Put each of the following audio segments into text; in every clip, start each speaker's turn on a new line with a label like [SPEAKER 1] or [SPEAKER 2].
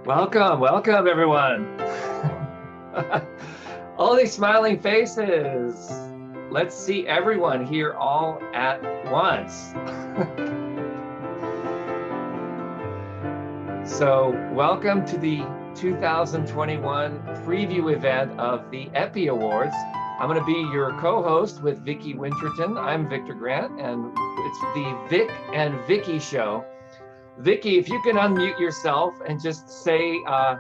[SPEAKER 1] Welcome, welcome everyone. All these smiling faces. Let's see everyone here all at once. So welcome to the 2021 preview event of the EIPPY Awards. I'm going to be your co-host with Viki Winterton. I'm Victor Grant, and it's the Vic and Viki show. Viki, if you can unmute yourself and just say a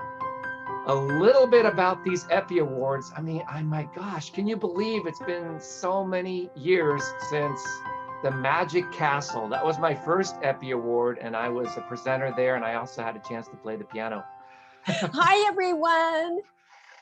[SPEAKER 1] little bit about these EIPPY Awards. I mean, my gosh, can you believe it's been so many years since the Magic Castle? That was my first EIPPY Award, and I was a presenter there, and I also had a chance to play the piano.
[SPEAKER 2] Hi, everyone.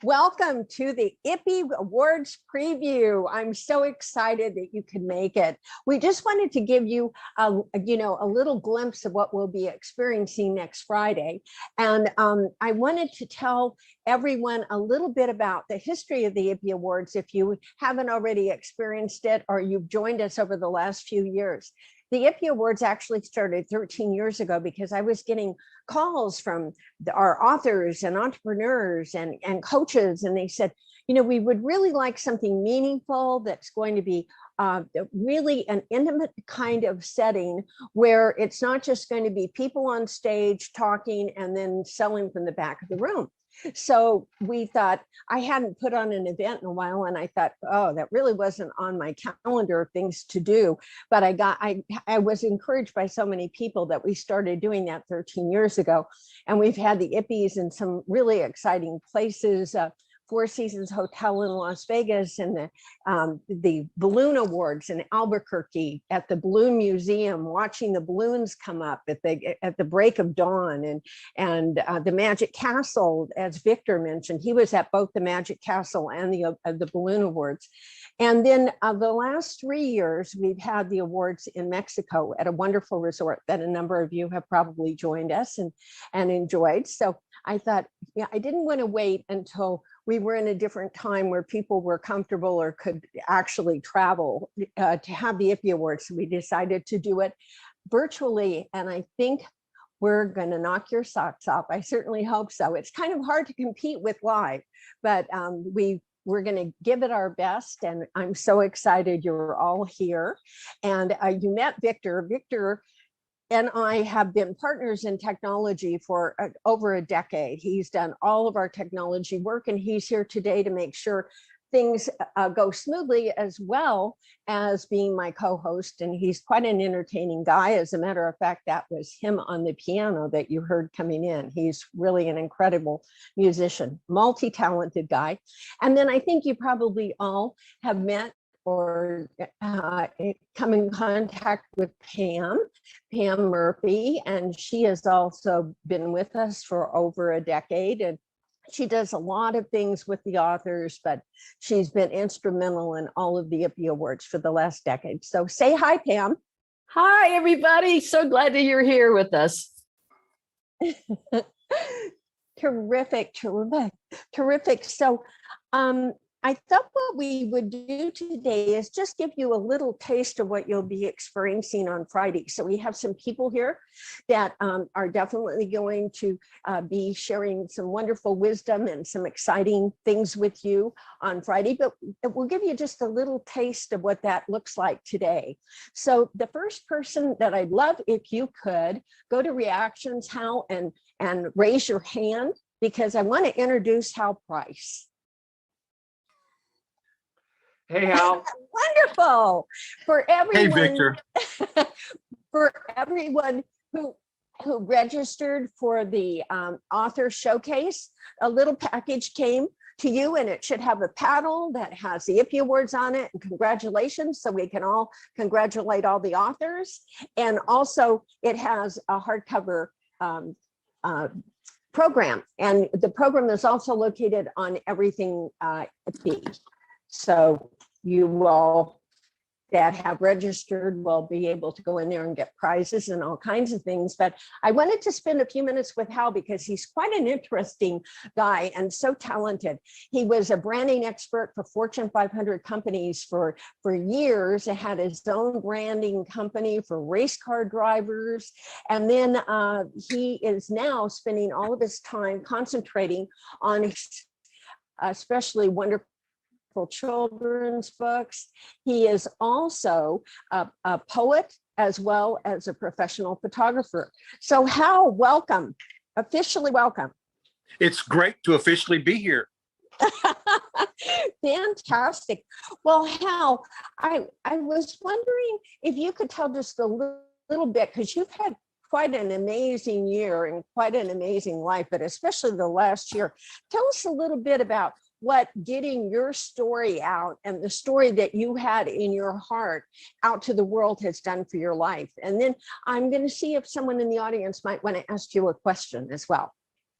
[SPEAKER 2] Welcome to the EIPPY Awards preview. I'm so excited that you could make it. We just wanted to give you a little glimpse of what we'll be experiencing next Friday. And I wanted to tell everyone a little bit about the history of the EIPPY Awards if you haven't already experienced it or you've joined us over the last few years. The EIPPY Awards actually started 13 years ago because I was getting calls from our authors and entrepreneurs and coaches, and they said, you know, we would really like something meaningful that's going to be really an intimate kind of setting where it's not just going to be people on stage talking and then selling from the back of the room. So we thought, I hadn't put on an event in a while, and I thought, oh, that really wasn't on my calendar of things to do. But I was encouraged by so many people that we started doing that 13 years ago. And we've had the EIPPYs in some really exciting places. Four Seasons Hotel in Las Vegas, and the Balloon Awards in Albuquerque, at the Balloon Museum, watching the balloons come up at the break of dawn, and the Magic Castle, as Victor mentioned, he was at both the Magic Castle and the Balloon Awards. And then the last 3 years, we've had the awards in Mexico at a wonderful resort that a number of you have probably joined us and enjoyed. So I thought, yeah, I didn't want to wait until we were in a different time where people were comfortable or could actually travel to have the EIPPY Awards. So we decided to do it virtually, and I think we're going to knock your socks off. I certainly hope so. It's kind of hard to compete with live, but we're going to give it our best, and I'm so excited you're all here. And you met Victor. Victor and I have been partners in technology for over a decade. He's done all of our technology work, and he's here today to make sure things go smoothly, as well as being my co-host. And he's quite an entertaining guy. As a matter of fact, that was him on the piano that you heard coming in. He's really an incredible musician, multi-talented guy. And then I think you probably all have met or come in contact with Pam Murphy, and she has also been with us for over a decade, and she does a lot of things with the authors, but she's been instrumental in all of the EIPPY Awards for the last decade. So say hi, Pam.
[SPEAKER 3] Hi, everybody. So glad that you're here with us.
[SPEAKER 2] Terrific. So I thought what we would do today is just give you a little taste of what you'll be experiencing on Friday. So we have some people here that are definitely going to be sharing some wonderful wisdom and some exciting things with you on Friday, but we'll give you just a little taste of what that looks like today. So the first person that I'd love if you could go to reactions, Hal, and raise your hand, because I want to introduce Hal Price.
[SPEAKER 1] Hey, Hal.
[SPEAKER 2] Wonderful. For everyone,
[SPEAKER 4] hey, Victor.
[SPEAKER 2] For everyone who registered for the author showcase, a little package came to you, and it should have a paddle that has the EIPPY Awards on it, and congratulations, so we can all congratulate all the authors. And also it has a hardcover program, and the program is also located on everything EIPPY. So you all that have registered will be able to go in there and get prizes and all kinds of things. But I wanted to spend a few minutes with Hal because he's quite an interesting guy and so talented. He was a branding expert for Fortune 500 companies for years. He had his own branding company for race car drivers. And then he is now spending all of his time concentrating on especially wonderful children's books. He is also a poet as well as a professional photographer. So Hal, welcome, officially welcome.
[SPEAKER 4] It's great to officially be here.
[SPEAKER 2] Fantastic. Well, Hal, I was wondering if you could tell just a little bit, because you've had quite an amazing year and quite an amazing life, but especially the last year. Tell us a little bit about what getting your story out and the story that you had in your heart out to the world has done for your life. And then I'm going to see if someone in the audience might want to ask you a question as well.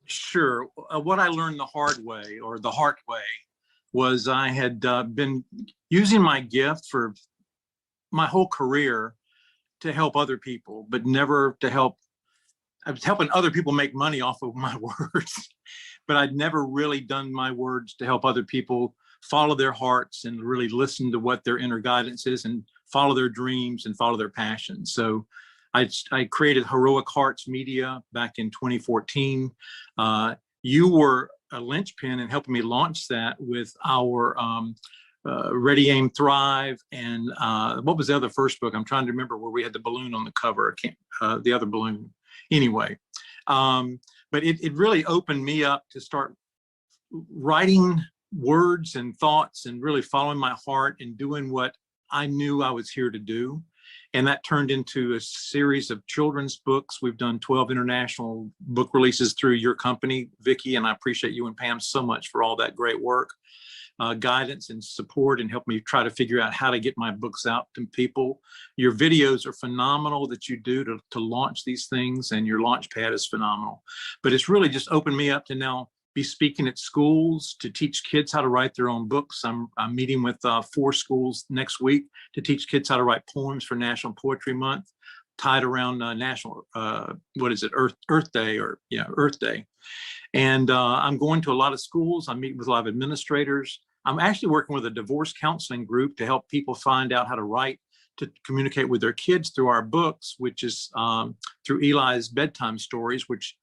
[SPEAKER 4] Sure. What I learned the hard way, or the hard way, was I had been using my gift for my whole career to help other people, but never to help. I was helping other people make money off of my words, but I'd never really done my words to help other people follow their hearts and really listen to what their inner guidance is and follow their dreams and follow their passions. So I created Heroic Hearts Media back in 2014. You were a linchpin in helping me launch that with our Ready, Aim, Thrive, and what was the other first book? I'm trying to remember, where we had the balloon on the cover. I can't, the other balloon. Anyway, but it really opened me up to start writing words and thoughts and really following my heart and doing what I knew I was here to do. And that turned into a series of children's books. We've done 12 international book releases through your company, Viki, and I appreciate you and Pam so much for all that great work. Guidance and support, and help me try to figure out how to get my books out to people. Your videos are phenomenal that you do to launch these things, and your launch pad is phenomenal. But it's really just opened me up to now be speaking at schools to teach kids how to write their own books. I'm meeting with 4 schools next week to teach kids how to write poems for National Poetry Month, tied around national, Earth Day, or yeah, Earth Day. And I'm going to a lot of schools. I'm meeting with a lot of administrators. I'm actually working with a divorce counseling group to help people find out how to write, to communicate with their kids through our books, which is through Eli's bedtime stories, which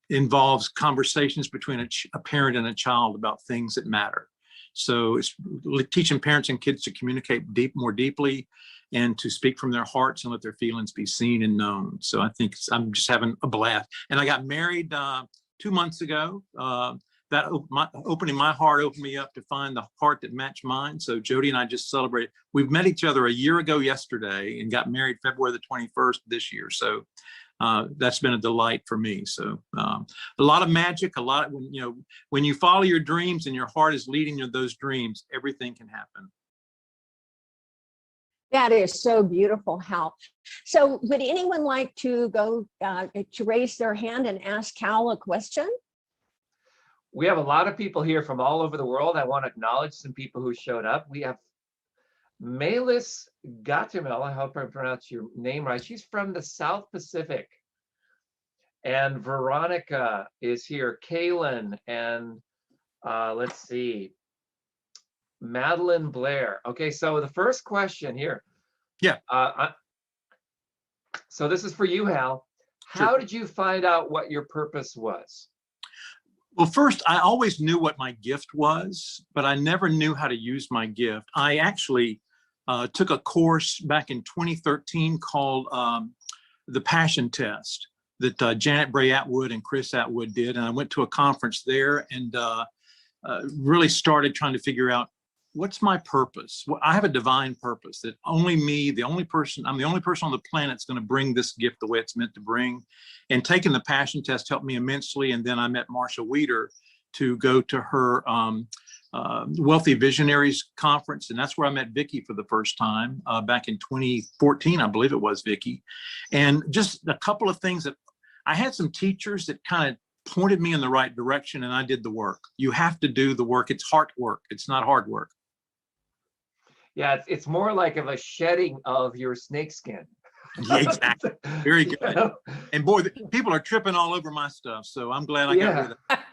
[SPEAKER 4] involves conversations between a parent and a child about things that matter. So it's teaching parents and kids to communicate more deeply and to speak from their hearts and let their feelings be seen and known. So I think I'm just having a blast. And I got married 2 months ago. Opening my heart opened me up to find the heart that matched mine. So Jody and I just celebrated. We've met each other a year ago yesterday and got married February the 21st this year. So that's been a delight for me. So a lot of magic, when you follow your dreams and your heart is leading you to those dreams, everything can happen.
[SPEAKER 2] That is so beautiful, Hal. So would anyone like to go to raise their hand and ask Hal a question?
[SPEAKER 1] We have a lot of people here from all over the world. I want to acknowledge some people who showed up. We have Melis 𝗿𝗶𝗰, I hope I pronounced your name right. She's from the South Pacific. And Veronica is here, Kaylin, and let's see, Madeline Blair. Okay, so the first question here.
[SPEAKER 4] Yeah.
[SPEAKER 1] So this is for you, Hal.
[SPEAKER 4] Sure.
[SPEAKER 1] How did you find out what your purpose was?
[SPEAKER 4] Well, first, I always knew what my gift was, but I never knew how to use my gift. I actually took a course back in 2013 called the Passion Test that Janet Bray Atwood and Chris Atwood did. And I went to a conference there and really started trying to figure out, what's my purpose? Well, I have a divine purpose that only me, I'm the only person on the planet that's going to bring this gift the way it's meant to bring. And taking the Passion Test helped me immensely. And then I met Marsha Weeder to go to her Wealthy Visionaries Conference. And that's where I met Viki for the first time back in 2014, I believe it was, Viki. And just a couple of things that I had some teachers that kind of pointed me in the right direction, and I did the work. You have to do the work. It's hard work. It's not hard work.
[SPEAKER 1] Yeah, it's more like of a shedding of your snakeskin.
[SPEAKER 4] Yeah, exactly. Very good.
[SPEAKER 1] You know?
[SPEAKER 4] And boy, people are tripping all over my stuff. So I'm glad I got rid of that.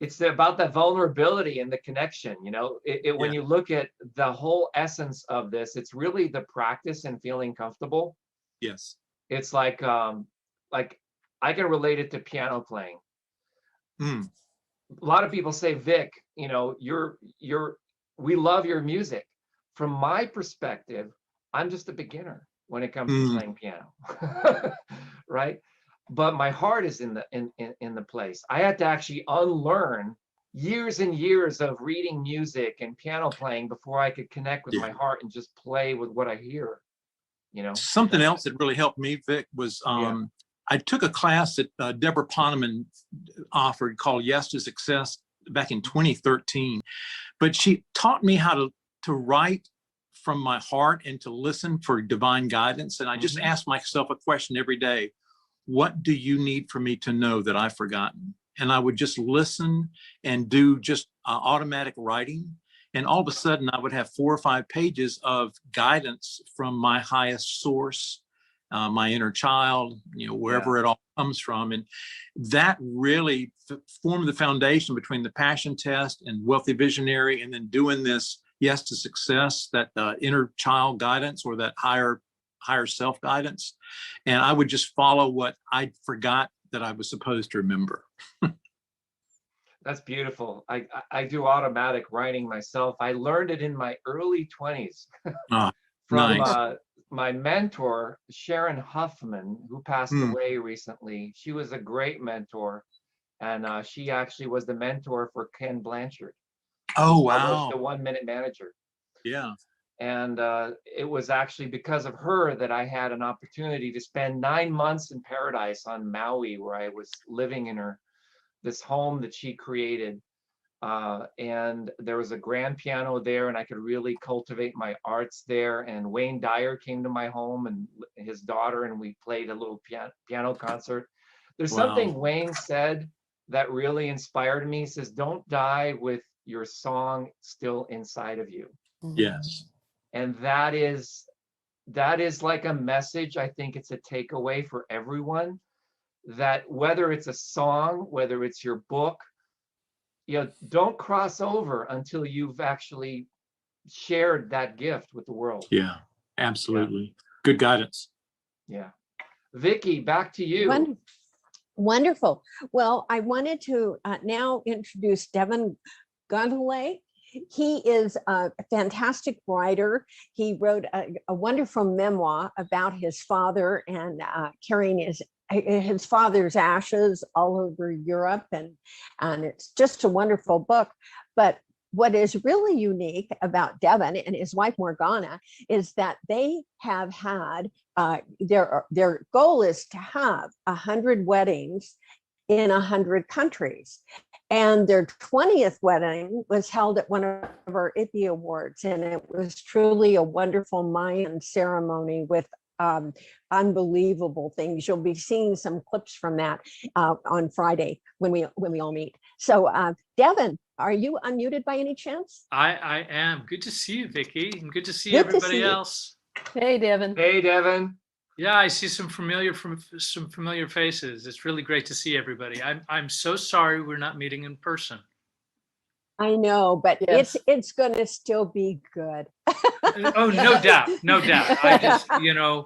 [SPEAKER 1] It's about that vulnerability and the connection, you know, when
[SPEAKER 4] Yeah.
[SPEAKER 1] you look at the whole essence of this, it's really the practice and feeling comfortable.
[SPEAKER 4] Yes.
[SPEAKER 1] It's like I can relate it to piano playing.
[SPEAKER 4] Mm.
[SPEAKER 1] A lot of people say, Vic, you know, we love your music. From my perspective, I'm just a beginner when it comes to playing piano, right? But my heart is in the place. I had to actually unlearn years and years of reading music and piano playing before I could connect with my heart and just play with what I hear, you know.
[SPEAKER 4] Something else that really helped me, Vic, was I took a class that 𝗿𝗶𝗰𝗵 offered called Yes to Success back in 2013. But she taught me how to write from my heart and to listen for divine guidance. And I just asked myself a question every day: what do you need for me to know that I've forgotten? And I would just listen and do just automatic writing. And all of a sudden I would have 4 or 5 pages of guidance from my highest source, my inner child, you know, wherever it all comes from. And that really formed the foundation between the passion test and Wealthy Visionary, and then doing this Yes to Success, that inner child guidance, or that higher self guidance. And I would just follow what I forgot that I was supposed to remember.
[SPEAKER 1] That's beautiful. I do automatic writing myself. I learned it in my early 20s from
[SPEAKER 4] Nice.
[SPEAKER 1] My mentor, Sharon Huffman, who passed away recently. She was a great mentor, and she actually was the mentor for Ken Blanchard.
[SPEAKER 4] Oh,
[SPEAKER 1] Published
[SPEAKER 4] wow.
[SPEAKER 1] The 1 Minute Manager.
[SPEAKER 4] Yeah.
[SPEAKER 1] And it was actually because of her that I had an opportunity to spend 9 months in paradise on Maui, where I was living in this home that she created. And there was a grand piano there, and I could really cultivate my arts there. And Wayne Dyer came to my home, and his daughter, and we played a little piano concert. There's something Wayne said that really inspired me. He says, don't die with your song still inside of you.
[SPEAKER 4] Yes.
[SPEAKER 1] And that is like a message. I think it's a takeaway for everyone, that whether it's a song, whether it's your book, you know, don't cross over until you've actually shared that gift with the world.
[SPEAKER 4] Yeah, absolutely. Good guidance.
[SPEAKER 1] Yeah. Vicky, back to you.
[SPEAKER 2] Wonderful. Well, I wanted to now introduce 𝗿𝗶𝗰𝗵. He is a fantastic writer. He wrote a wonderful memoir about his father, and carrying his father's ashes all over Europe, and it's just a wonderful book. But what is really unique about Devin and his wife Morgana is that they have had their goal is to have 100 weddings in 100 countries. And their 20th wedding was held at one of our EIPPY Awards. And it was truly a wonderful Mayan ceremony with unbelievable things. You'll be seeing some clips from that on Friday when we all meet. So Devin, are you unmuted by any chance?
[SPEAKER 5] I am. Good to see you, Vicky, and good to see everybody else.
[SPEAKER 3] Hey, Devin.
[SPEAKER 1] Hey, Devin.
[SPEAKER 5] Yeah, I see some familiar faces. It's really great to see everybody. I'm so sorry we're not meeting in person.
[SPEAKER 2] I know, but
[SPEAKER 3] Yes.
[SPEAKER 2] it's going to still be good.
[SPEAKER 5] Oh, no doubt, no doubt. I just, you know,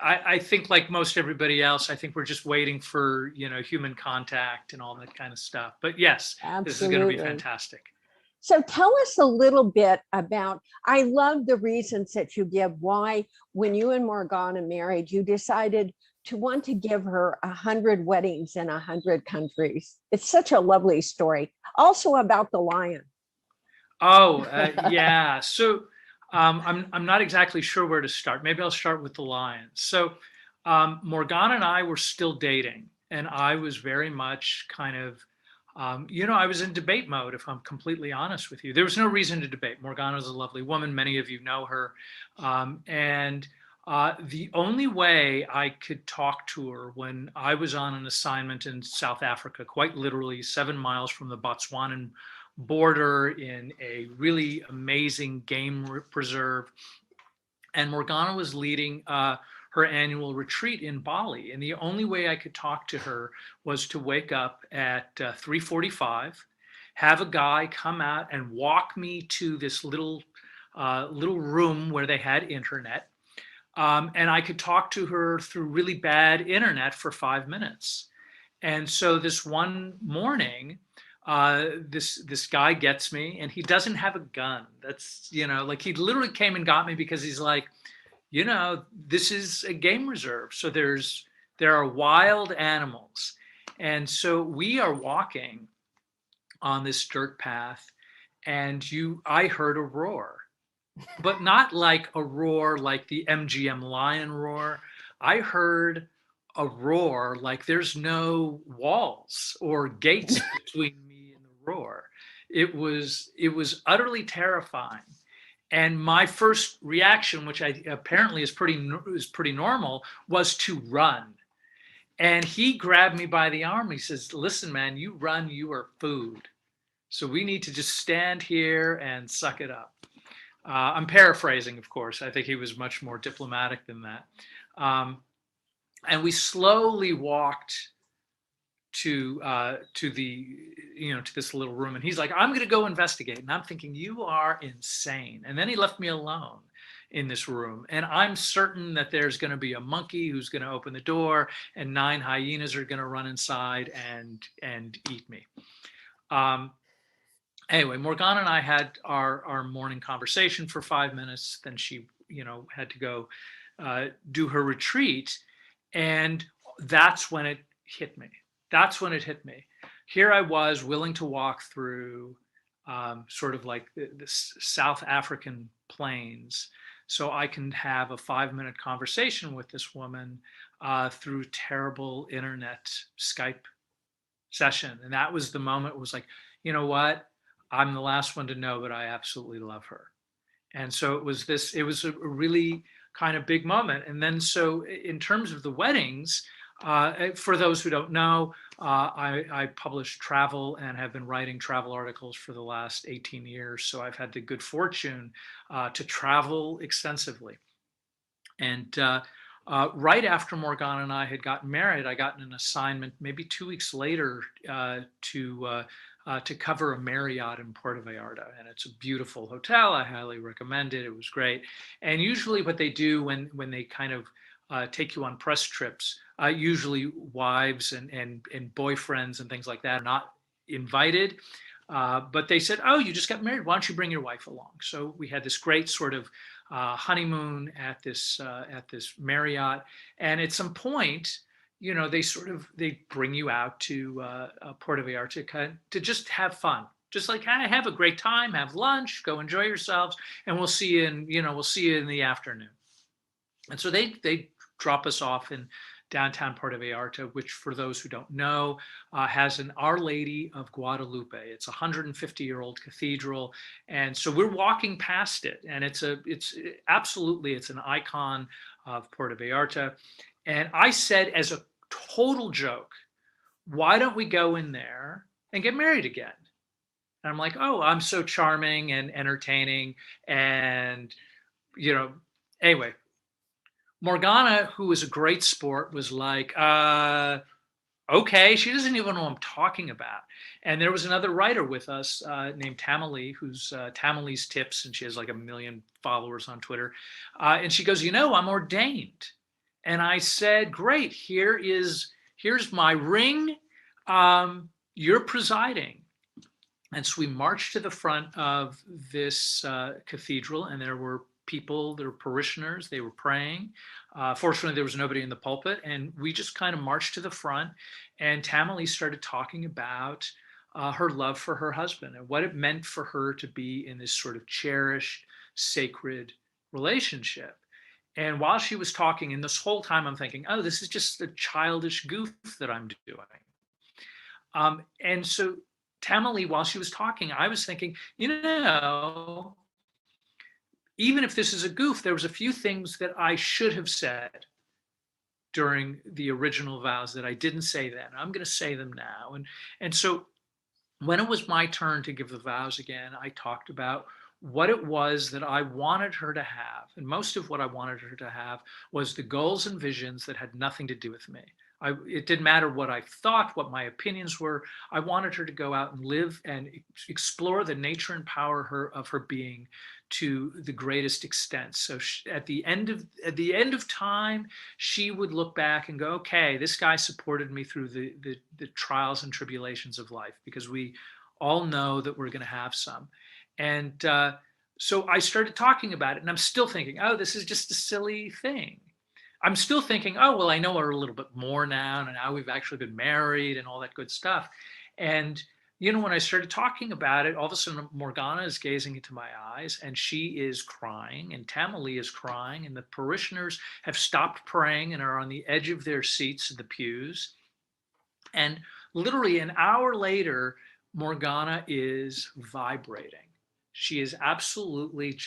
[SPEAKER 5] I think like most everybody else, I think we're just waiting for, you know, human contact and all that kind of stuff. But yes, This is going to be fantastic.
[SPEAKER 2] So tell us a little bit about, I love the reasons that you give why, when you and Morgana married, you decided to want to give her 100 weddings in 100 countries. It's such a lovely story. Also about the lion.
[SPEAKER 5] Oh, yeah. So I'm not exactly sure where to start. Maybe I'll start with the lion. So Morgana and I were still dating, and I was very much kind of, you know, I was in debate mode, if I'm completely honest with you. There was no reason to debate. Morgana is a lovely woman. Many of you know her. And the only way I could talk to her when I was on an assignment in South Africa, quite literally 7 miles from the Botswanan border in a really amazing game preserve. And Morgana was leading her annual retreat in Bali. And the only way I could talk to her was to wake up at 3:45, have a guy come out and walk me to this little room where they had internet. And I could talk to her through really bad internet for 5 minutes. And so this one morning, this guy gets me, and he doesn't have a gun. That's, like, he literally came and got me because he's like, this is a game reserve. So there are wild animals. And so we are walking on this dirt path, and I heard a roar, but not like a roar like the MGM lion roar. I heard a roar like there's no walls or gates between me and the roar. It was utterly terrifying. And my first reaction, which apparently is pretty normal, was to run. And he grabbed me by the arm. He says, "Listen, man, you run, you are food. So we need to just stand here and suck it up." I'm paraphrasing, of course. I think he was much more diplomatic than that. And we slowly walked to this little room, and he's like, "I'm going to go investigate." And I'm thinking, you are insane. And then he left me alone in this room, and I'm certain that there's going to be a monkey who's going to open the door, and 9 hyenas are going to run inside and eat me. Anyway, Morgana and I had our morning conversation for 5 minutes. Then she, had to go do her retreat. And that's when it hit me. Here I was willing to walk through sort of like the South African plains so I can have a 5-minute conversation with this woman through terrible internet Skype session. And that was the moment. It was like, you know what? I'm the last one to know, but I absolutely love her. And so it was a really kind of big moment. And then, so in terms of the weddings, for those who don't know, I publish travel and have been writing travel articles for the last 18 years. So I've had the good fortune to travel extensively. And right after Morgana and I had gotten married, I got an assignment maybe 2 weeks later to cover a Marriott in Puerto Vallarta. And it's a beautiful hotel. I highly recommend it. It was great. And usually what they do when they kind of take you on press trips, usually wives and boyfriends and things like that are not invited. But they said, "Oh, you just got married. Why don't you bring your wife along?" So we had this great sort of honeymoon at this Marriott. And at some point, they bring you out to Puerto Vallarta to just have fun, just like, hey, have a great time, have lunch, go enjoy yourselves, and we'll see you in the afternoon. And so they drop us off in downtown Puerto Vallarta, which, for those who don't know, has an Our Lady of Guadalupe. It's a 150-year-old cathedral, and so we're walking past it, and it's an icon of Puerto Vallarta. And I said, as a total joke, "Why don't we go in there and get married again?" And I'm like, "Oh, I'm so charming and entertaining." And, anyway, Morgana, who was a great sport, was like, okay. She doesn't even know what I'm talking about. And there was another writer with us named Tamily, who's Tamily's Tips, and she has like 1 million followers on Twitter. And she goes, "I'm ordained." And I said, "Great, here's my ring. You're presiding." And so we marched to the front of this cathedral, and there were people, there were parishioners, they were praying. Fortunately, there was nobody in the pulpit, and we just kind of marched to the front, and Tamily started talking about her love for her husband and what it meant for her to be in this sort of cherished, sacred relationship. And while she was talking, and this whole time I'm thinking, oh, this is just a childish goof that I'm doing. And so Tamily, while she was talking, I was thinking, even if this is a goof, there was a few things that I should have said during the original vows that I didn't say then. I'm going to say them now. And so when it was my turn to give the vows again, I talked about what it was that I wanted her to have. And most of what I wanted her to have was the goals and visions that had nothing to do with me. It didn't matter what I thought, what my opinions were. I wanted her to go out and live and explore the nature and power of her being to the greatest extent. So at the end of time, she would look back and go, okay, this guy supported me through the trials and tribulations of life, because we all know that we're going to have some. And so I started talking about it, and I'm still thinking, oh, this is just a silly thing. I'm still thinking, oh, well, I know her a little bit more now, and now we've actually been married and all that good stuff. And, when I started talking about it, all of a sudden Morgana is gazing into my eyes, and she is crying, and Tamale is crying, and the parishioners have stopped praying and are on the edge of their seats in the pews. And literally an hour later, Morgana is vibrating. She is absolutely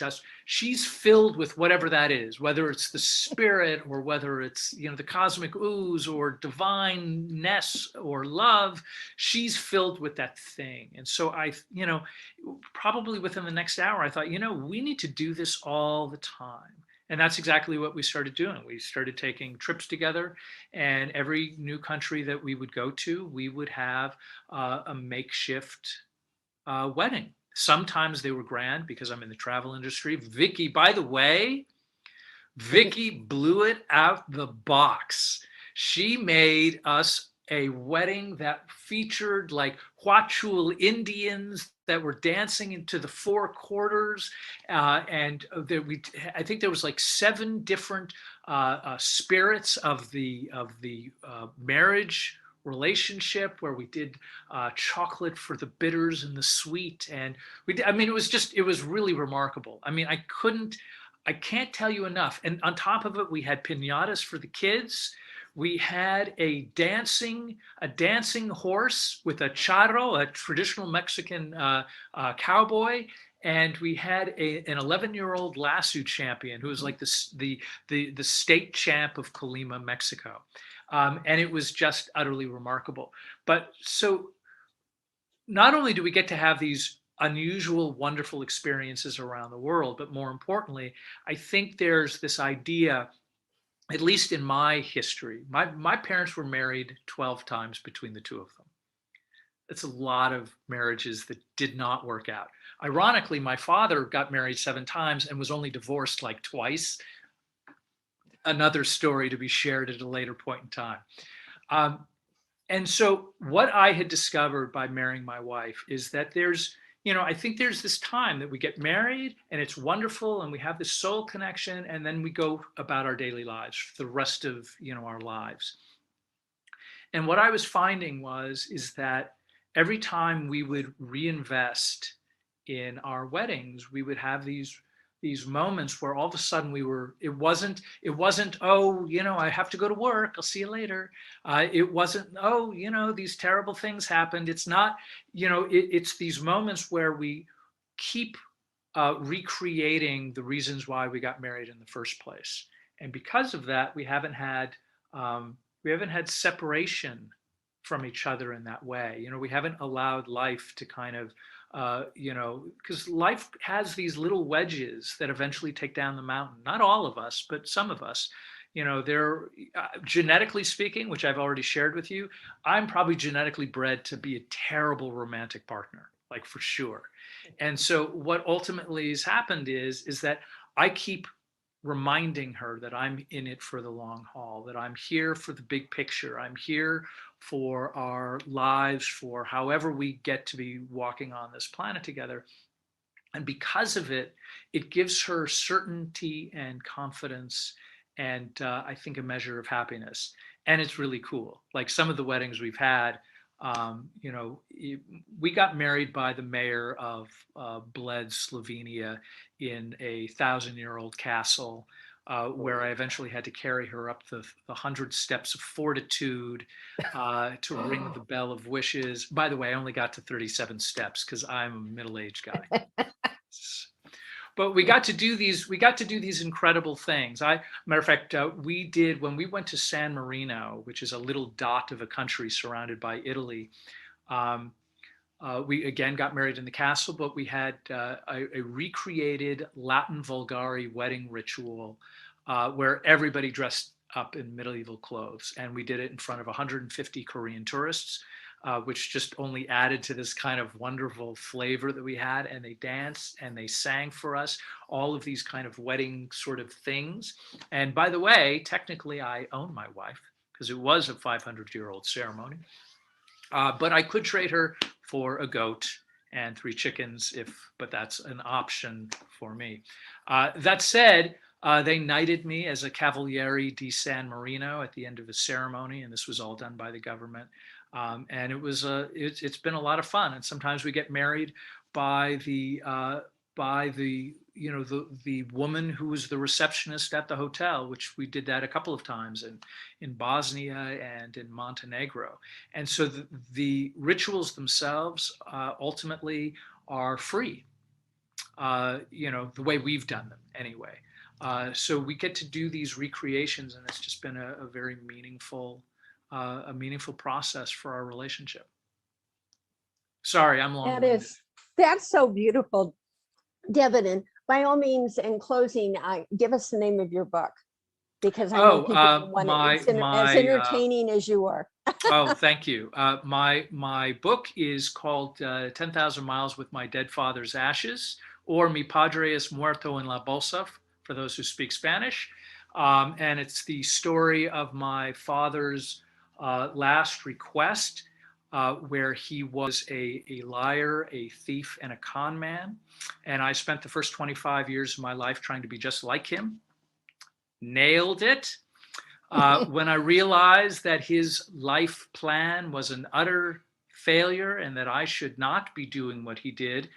[SPEAKER 5] she's filled with whatever that is, whether it's the spirit or whether it's, the cosmic ooze or divineness or love. She's filled with that thing. And so probably within the next hour, I thought, we need to do this all the time. And that's exactly what we started doing. We started taking trips together, and every new country that we would go to, we would have a makeshift wedding. Sometimes they were grand because I'm in the travel industry. Viki, by the way, Viki blew it out the box. She made us a wedding that featured like Huachul Indians that were dancing into the four quarters, and I think there was like 7 different spirits of the marriage relationship, where we did chocolate for the bitters and the sweet, and it was really remarkable. I can't tell you enough. And on top of it, we had piñatas for the kids. We had a dancing horse with a charro, a traditional Mexican cowboy, and we had an 11-year-old lasso champion who was like the state champ of Colima, Mexico. And it was just utterly remarkable. But so not only do we get to have these unusual, wonderful experiences around the world, but more importantly, I think there's this idea, at least in my history, my parents were married 12 times between the two of them. That's a lot of marriages that did not work out. Ironically, my father got married 7 times and was only divorced like twice. Another story to be shared at a later point in time. And so what I had discovered by marrying my wife is that I think there's this time that we get married and it's wonderful and we have this soul connection, and then we go about our daily lives for the rest of, our lives. And what I was finding is that every time we would reinvest in our weddings, we would have these moments where all of a sudden it wasn't, oh, I have to go to work, I'll see you later. It wasn't, oh, these terrible things happened. It's not, it's these moments where we keep recreating the reasons why we got married in the first place. And because of that, we haven't had separation from each other in that way. We haven't allowed life to kind of, because life has these little wedges that eventually take down the mountain. Not all of us, but some of us. They're genetically speaking, which I've already shared with you, I'm probably genetically bred to be a terrible romantic partner, like for sure. And so what ultimately has happened is that I keep reminding her that I'm in it for the long haul, that I'm here for the big picture. I'm here for our lives, for however we get to be walking on this planet together. And because of it, it gives her certainty and confidence, and I think a measure of happiness. And it's really cool. Like some of the weddings we've had, we got married by the mayor of Bled, Slovenia, in a 1,000-year-old castle, where I eventually had to carry her up the 100 steps of fortitude to ring the bell of wishes. By the way, I only got to 37 steps because I'm a middle-aged guy. But we got to do these incredible things. Matter of fact, when we went to San Marino, which is a little dot of a country surrounded by Italy, We again got married in the castle, but we had a recreated Latin Vulgari wedding ritual where everybody dressed up in medieval clothes. And we did it in front of 150 Korean tourists, which just only added to this kind of wonderful flavor that we had. And they danced and they sang for us, all of these kind of wedding sort of things. And by the way, technically I own my wife because it was a 500-year-old ceremony. But I could trade her for a goat and 3 chickens, but that's an option for me. That said, they knighted me as a Cavaliere di San Marino at the end of the ceremony, and this was all done by the government. And it's been a lot of fun. And sometimes we get married by the woman who was the receptionist at the hotel, which we did that a couple of times in Bosnia and in Montenegro. And so the rituals themselves ultimately are free, the way we've done them anyway. So we get to do these recreations, and it's just been a very meaningful process for our relationship. Sorry, I'm long-winded.
[SPEAKER 2] That's so beautiful, Devin. And by all means, in closing, give us the name of your book, because I know people want it. It's as entertaining as you are.
[SPEAKER 5] Oh, thank you. My book is called 10,000 Miles with My Dead Father's Ashes, or Mi Padre es Muerto en la Bolsa, for those who speak Spanish. And it's the story of my father's last request, where he was a liar, a thief, and a con man. And I spent the first 25 years of my life trying to be just like him. Nailed it. When I realized that his life plan was an utter failure and that I should not be doing what he did,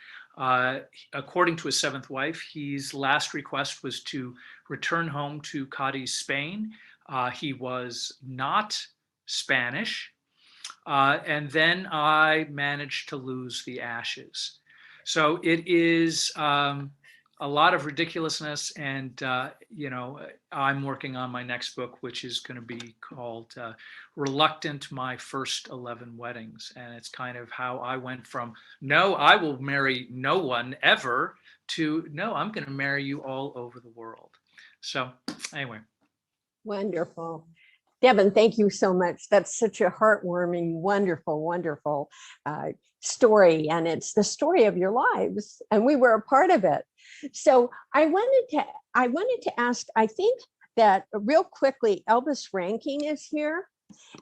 [SPEAKER 5] according to his 7th wife, his last request was to return home to Cadiz, Spain. He was not Spanish. And then I managed to lose the ashes. So it is a lot of ridiculousness. And, I'm working on my next book, which is going to be called Reluctant, My First 11 Weddings. And it's kind of how I went from, no, I will marry no one ever, to, no, I'm going to marry you all over the world. So anyway.
[SPEAKER 2] Wonderful. Devin, thank you so much. That's such a heartwarming, wonderful, wonderful story. And it's the story of your lives, and we were a part of it. So I wanted to ask, I think that real quickly, Elvis Ranking is here.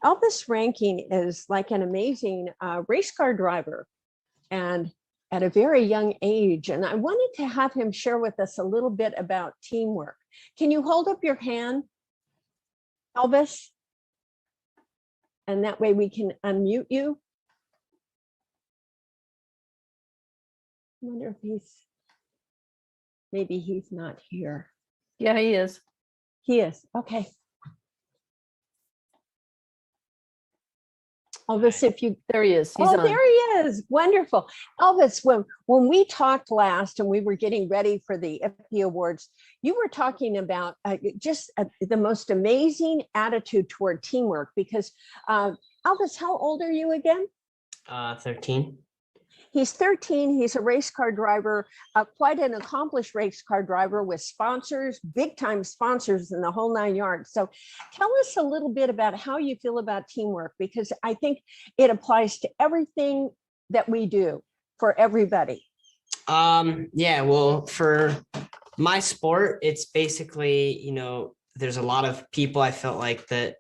[SPEAKER 2] Elvis Ranking is like an amazing race car driver, and at a very young age. And I wanted to have him share with us a little bit about teamwork. Can you hold up your hand, Elvis? And that way we can unmute you. I wonder if maybe he's not here.
[SPEAKER 3] Yeah, he is.
[SPEAKER 2] He is. Okay. Elvis, if you,
[SPEAKER 3] there he is. He's on.
[SPEAKER 2] There he is. Wonderful. Elvis, when we talked last and we were getting ready for the EIPPY Awards, you were talking about just the most amazing attitude toward teamwork, because Elvis, how old are you again?
[SPEAKER 6] 13.
[SPEAKER 2] He's 13. He's a race car driver, quite an accomplished race car driver with sponsors, big time sponsors in the whole 9 yards. So tell us a little bit about how you feel about teamwork, because I think it applies to everything that we do for everybody.
[SPEAKER 6] Yeah, well, for my sport, it's basically, there's a lot of people I felt like that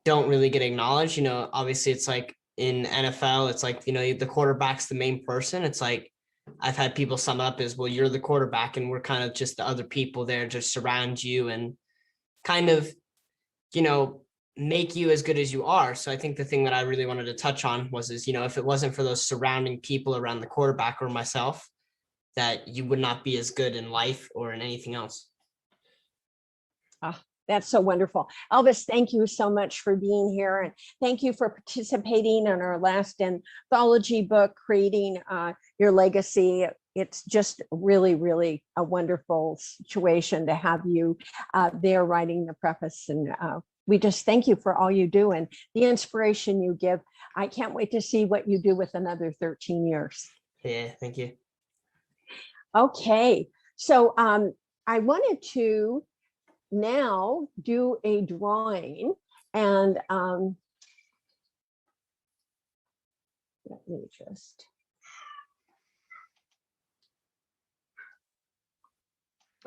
[SPEAKER 6] don't really get acknowledged. Obviously it's like, in NFL, it's like, the quarterback's the main person. It's like, I've had people sum up as, well, you're the quarterback and we're kind of just the other people there just surround you and kind of, make you as good as you are. So I think the thing that I really wanted to touch on was, if it wasn't for those surrounding people around the quarterback or myself, that you would not be as good in life or in anything else.
[SPEAKER 2] That's so wonderful. Elvis, thank you so much for being here. And thank you for participating in our last anthology book, Creating Your Legacy. It's just really, really a wonderful situation to have you there writing the preface. And we just thank you for all you do and the inspiration you give. I can't wait to see what you do with another 13 years.
[SPEAKER 6] Yeah, thank you.
[SPEAKER 2] Okay, so I wanted to now do a drawing, and let me just.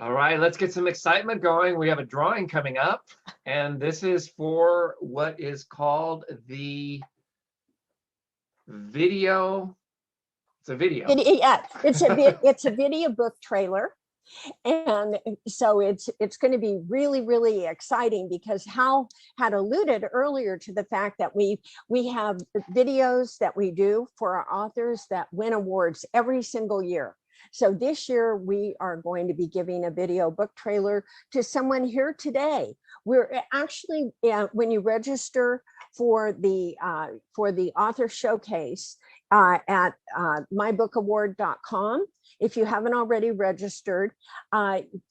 [SPEAKER 1] All right, let's get some excitement going. We have a drawing coming up, and this is for what is called the video. It's a video.
[SPEAKER 2] Yeah, it's a video book trailer. And so it's going to be really, really exciting, because Hal had alluded earlier to the fact that we have videos that we do for our authors that win awards every single year. So this year we are going to be giving a video book trailer to someone here today. We're actually, when you register for the author showcase at mybookaward.com, if you haven't already registered,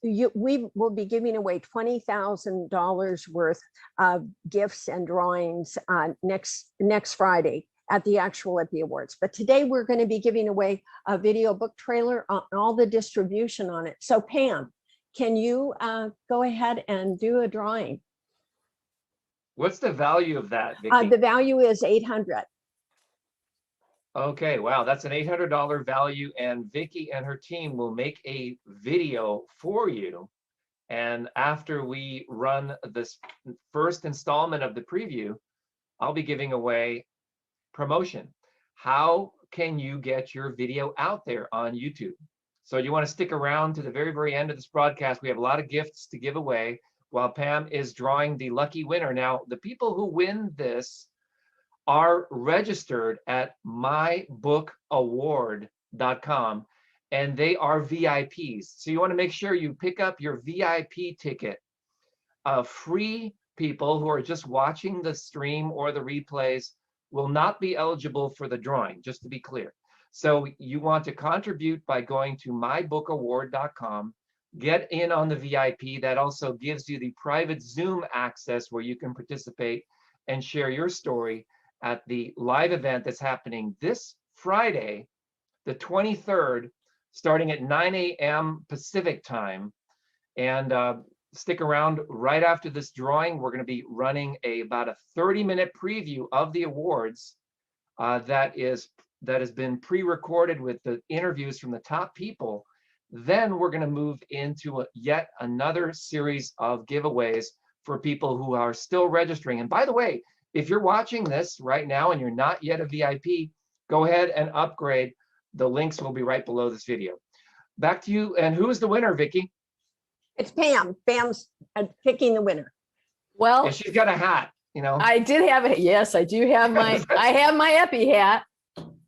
[SPEAKER 2] we will be giving away $20,000 worth of gifts and drawings next Friday at the actual EIPPY Awards. But today we're going to be giving away a video book trailer on all the distribution on it. So Pam, can you go ahead and do a drawing?
[SPEAKER 1] What's the value of that, Vicki?
[SPEAKER 2] The value is $800.
[SPEAKER 1] Okay, wow, that's an $800 value, and Vicki and her team will make a video for you. And after we run this first installment of the preview, I'll be giving away promotion. How can you get your video out there on YouTube? So you want to stick around to the very, very end of this broadcast. We have a lot of gifts to give away while Pam is drawing the lucky winner. Now, the people who win this are registered at mybookaward.com, and they are VIPs. So you want to make sure you pick up your VIP ticket. Free people who are just watching the stream or the replays will not be eligible for the drawing, just to be clear. So you want to contribute by going to mybookaward.com, get in on the VIP. That also gives you the private Zoom access where you can participate and share your story at the live event that's happening this Friday, the 23rd, starting at 9 a.m. Pacific time. And stick around. Right after this drawing, we're going to be running about a 30-minute preview of the awards that has been pre-recorded with the interviews from the top people. Then we're going to move into yet another series of giveaways for people who are still registering. And by the way, if you're watching this right now and you're not yet a VIP, go ahead and upgrade. The links will be right below this video. Back to you. And who is the winner, Vicki?
[SPEAKER 2] It's Pam. Pam's picking the winner.
[SPEAKER 3] Well,
[SPEAKER 1] And she's got a hat, you know.
[SPEAKER 3] I did have it. Yes, I do have my, I have my EIPPY hat.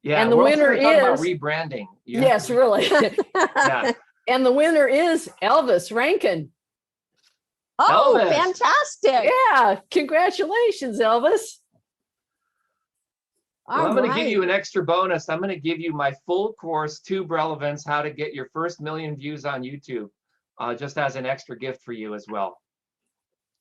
[SPEAKER 1] Yeah,
[SPEAKER 3] and the
[SPEAKER 1] we're also
[SPEAKER 3] winner
[SPEAKER 1] gonna talk about
[SPEAKER 3] is
[SPEAKER 1] rebranding.
[SPEAKER 3] Yes, really.
[SPEAKER 1] Yeah.
[SPEAKER 3] And the winner is Elvis Rankin.
[SPEAKER 2] Oh,
[SPEAKER 1] Elvis.
[SPEAKER 2] fantastic.
[SPEAKER 3] Yeah, congratulations, Elvis.
[SPEAKER 1] Well, I'm going to give
[SPEAKER 2] right.
[SPEAKER 1] you an extra bonus. I'm going to give you my full course, Tube Relevance, how to get your first 1 million views on YouTube, just as an extra gift for you as well.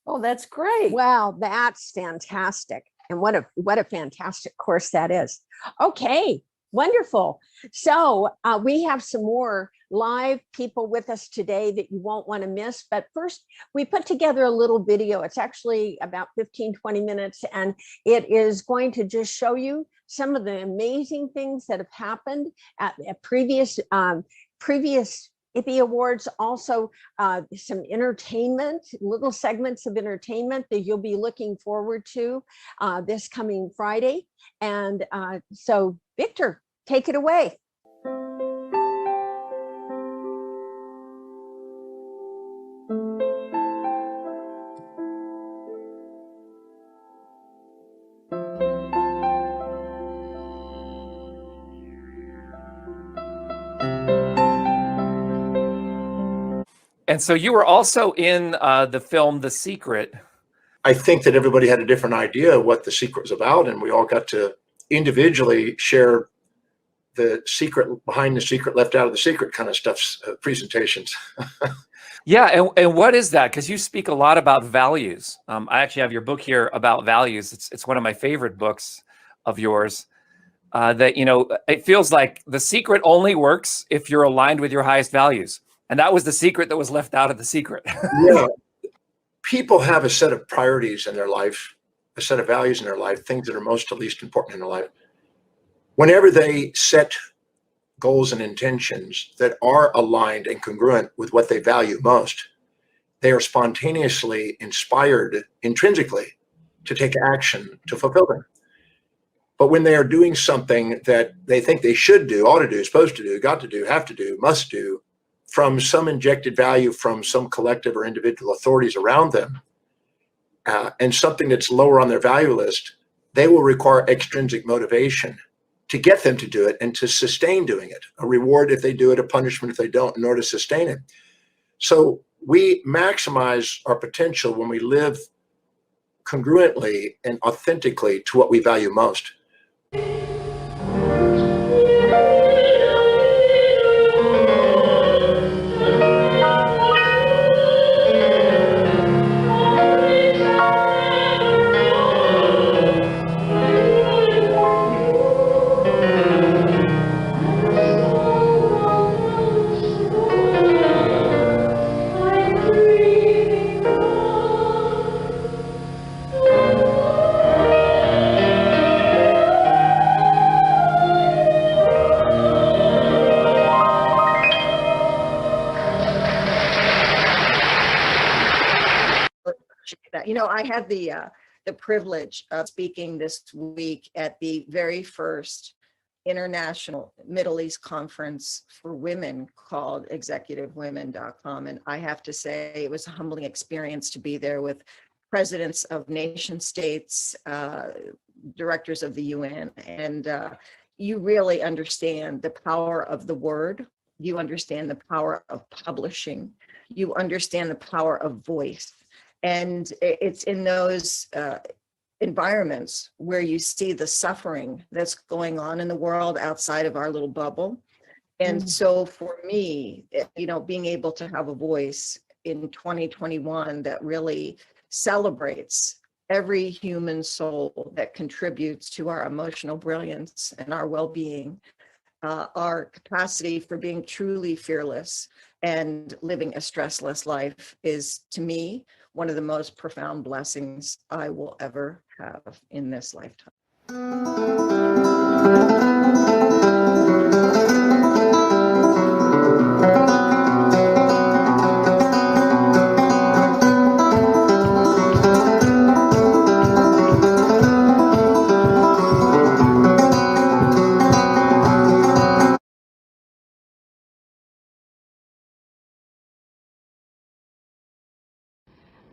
[SPEAKER 3] Oh, that's great.
[SPEAKER 2] Wow, that's fantastic. And what a fantastic course that is. Okay, wonderful. So we have some more live people with us today that you won't want to miss. But first, we put together a little video. It's actually about 15, 20 minutes, and it is going to just show you some of the amazing things that have happened at previous EIPPY Awards, also some entertainment, little segments of entertainment that you'll be looking forward to this coming Friday. And so Victor, take it away.
[SPEAKER 1] And so you were also in the film The Secret.
[SPEAKER 7] I think that everybody had a different idea of what The Secret was about, and we all got to individually share the secret behind the secret, left out of the secret kind of stuff, presentations.
[SPEAKER 1] Yeah, and what is that? Because you speak a lot about values. I actually have your book here about values. It's one of my favorite books of yours. That, you know, it feels like the secret only works if you're aligned with your highest values. And that was the secret that was left out of the secret.
[SPEAKER 7] Yeah. People have a set of priorities in their life, a set of values in their life, things that are most to least important in their life. Whenever they set goals and intentions that are aligned and congruent with what they value most, they are spontaneously inspired intrinsically to take action to fulfill them. But when they are doing something that they think they should do, ought to do, supposed to do, got to do, have to do, must do, from some injected value from some collective or individual authorities around them, and something that's lower on their value list, they will require extrinsic motivation to get them to do it and to sustain doing it. A reward if they do it, a punishment if they don't, in order to sustain it. So we maximize our potential when we live congruently and authentically to what we value most.
[SPEAKER 8] You know, I had the privilege of speaking this week at the very first International Middle East Conference for Women called ExecutiveWomen.com. And I have to say, it was a humbling experience to be there with presidents of nation states, directors of the UN. And you really understand the power of the word. You understand the power of publishing. You understand the power of voice. And it's in those environments where you see the suffering that's going on in the world outside of our little bubble. And so for me, you know, being able to have a voice in 2021 that really celebrates every human soul that contributes to our emotional brilliance and our well-being, our capacity for being truly fearless and living a stressless life is, to me, one of the most profound blessings I will ever have in this lifetime.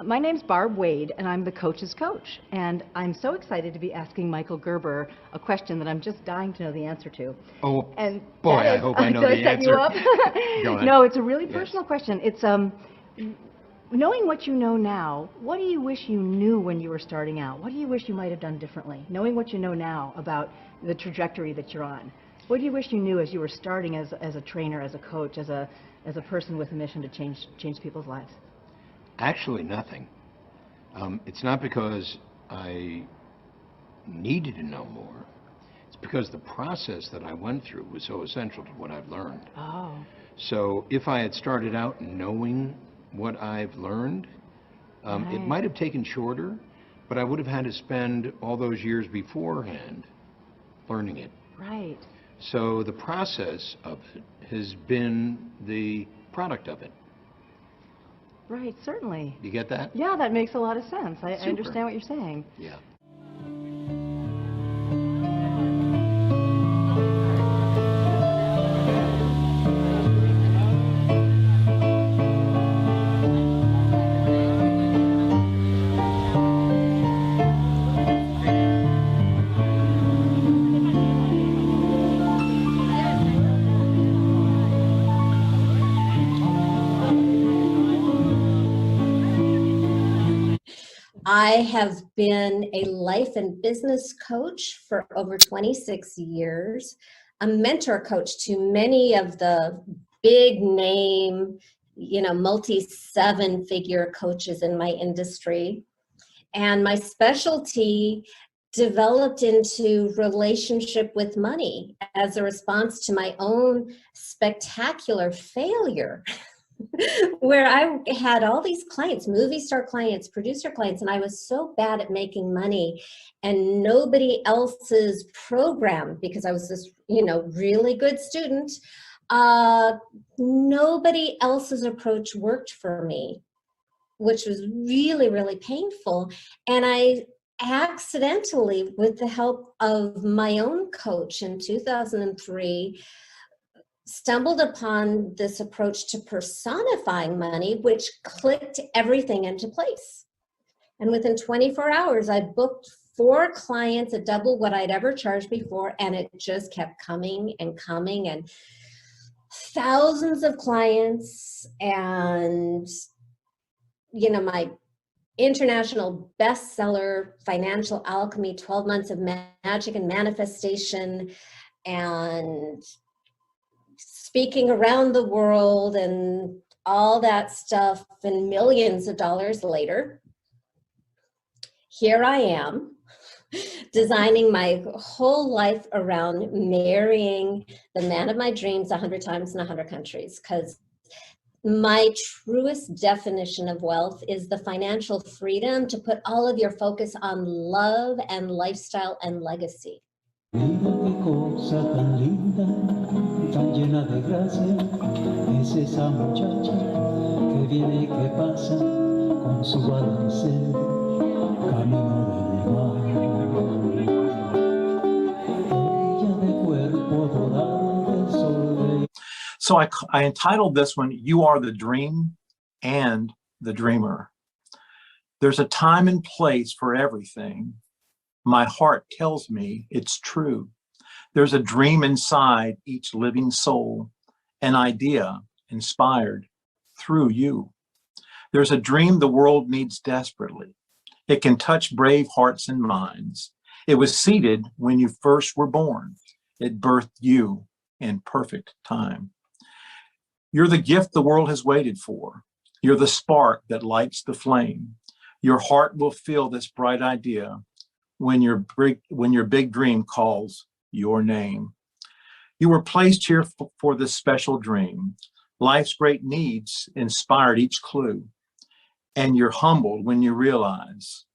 [SPEAKER 9] My name's Barb Wade, and I'm the coach's coach. And I'm so excited to be asking Michael Gerber a question that I'm just dying to know the answer to.
[SPEAKER 10] Oh,
[SPEAKER 9] and
[SPEAKER 10] boy, I hope I know the
[SPEAKER 9] set you
[SPEAKER 10] answer.
[SPEAKER 9] up?
[SPEAKER 10] Go ahead.
[SPEAKER 9] No, it's a really personal question. It's knowing what you know now, what do you wish you knew when you were starting out? What do you wish you might have done differently? Knowing what you know now about the trajectory that you're on, what do you wish you knew as you were starting as a trainer, as a coach, as a person with a mission to change people's lives?
[SPEAKER 10] Actually, nothing. It's not because I needed to know more. It's because the process that I went through was so essential to what I've learned.
[SPEAKER 9] Oh.
[SPEAKER 10] So if I had started out knowing what I've learned, it might have taken shorter, but I would have had to spend all those years beforehand learning it.
[SPEAKER 9] Right.
[SPEAKER 10] So the process of it has been the product of it.
[SPEAKER 9] Right, certainly.
[SPEAKER 10] You get that?
[SPEAKER 9] Yeah, that makes a lot of sense. I
[SPEAKER 10] Super.
[SPEAKER 9] understand what you're saying.
[SPEAKER 10] Yeah.
[SPEAKER 11] I have been a life and business coach for over 26 years, a mentor coach to many of the big name multi-7-figure coaches in my industry. And my specialty developed into relationship with money as a response to my own spectacular failure, where I had all these clients, movie star clients, producer clients, and I was so bad at making money, and nobody else's program, because I was this, really good student, nobody else's approach worked for me, which was really, really painful. And I accidentally, with the help of my own coach in 2003, stumbled upon this approach to personifying money, which clicked everything into place. And within 24 hours, I booked 4 clients at double what I'd ever charged before, and it just kept coming and coming, and thousands of clients, and my international bestseller, Financial Alchemy, 12 Months of Magic and Manifestation, and speaking around the world and all that stuff, and millions of dollars later, here I am designing my whole life around marrying the man of my dreams 100 times in 100 countries, because my truest definition of wealth is the financial freedom to put all of your focus on love and lifestyle and legacy.
[SPEAKER 4] So I entitled this one, You Are the Dream and the Dreamer. There's a time and place for everything. My heart tells me it's true. There's a dream inside each living soul, an idea inspired through you. There's a dream the world needs desperately. It can touch brave hearts and minds. It was seeded when you first were born. It birthed you in perfect time. You're the gift the world has waited for. You're the spark that lights the flame. Your heart will feel this bright idea when your big dream calls your name. You were placed here for this special dream. Life's great needs inspired each clue. And you're humbled when you realize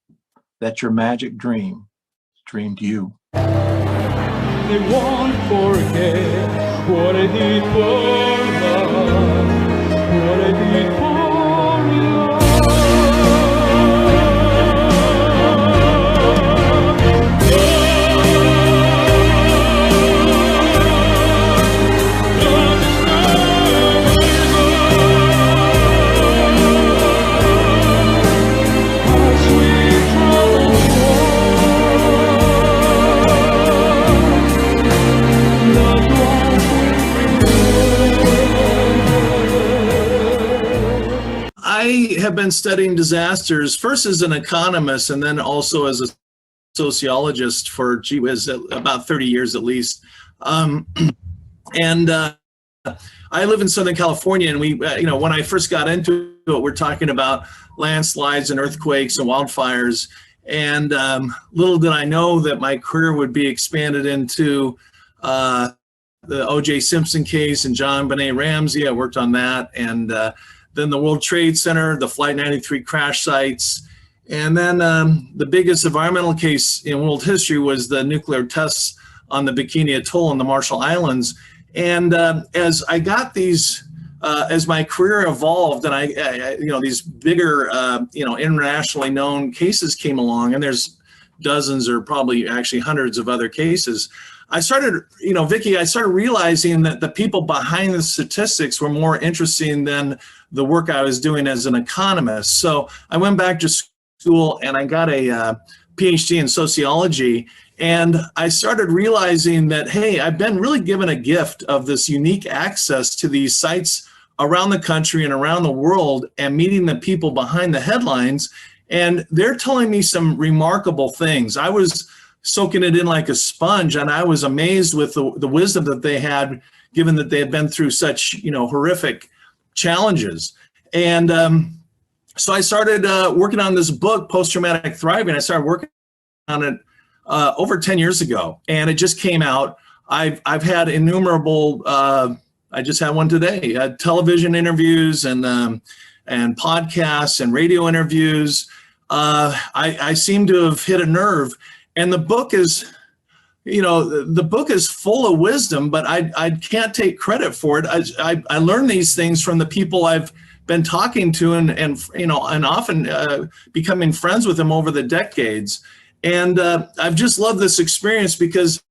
[SPEAKER 4] that your magic dream dreamed you.
[SPEAKER 12] They won't forget what I did for love, what I did for I have been studying disasters, first as an economist and then also as a sociologist for, gee whiz, about 30 years at least. I live in Southern California, and we, when I first got into it, we're talking about landslides and earthquakes and wildfires. And little did I know that my career would be expanded into the O.J. Simpson case and John Benet Ramsey. I worked on that. And then the World Trade Center, the Flight 93 crash sites. And then the biggest environmental case in world history was the nuclear tests on the Bikini Atoll in the Marshall Islands. And as I got these, as my career evolved, and I these bigger, internationally known cases came along, and there's dozens or probably actually hundreds of other cases. I started, Viki, I started realizing that the people behind the statistics were more interesting than the work I was doing as an economist. So I went back to school and I got a PhD in sociology. And I started realizing that, hey, I've been really given a gift of this unique access to these sites around the country and around the world and meeting the people behind the headlines. And they're telling me some remarkable things. I was soaking it in like a sponge, and I was amazed with the wisdom that they had, given that they had been through such, horrific challenges. And so I started working on this book, Post-Traumatic Thriving. I started working on it over 10 years ago, and it just came out. I've had innumerable, I just had one today, television interviews and podcasts and radio interviews. I seem to have hit a nerve, and the book is, the book is full of wisdom, but I can't take credit for it. I learned these things from the people I've been talking to and often becoming friends with them over the decades. And I've just loved this experience because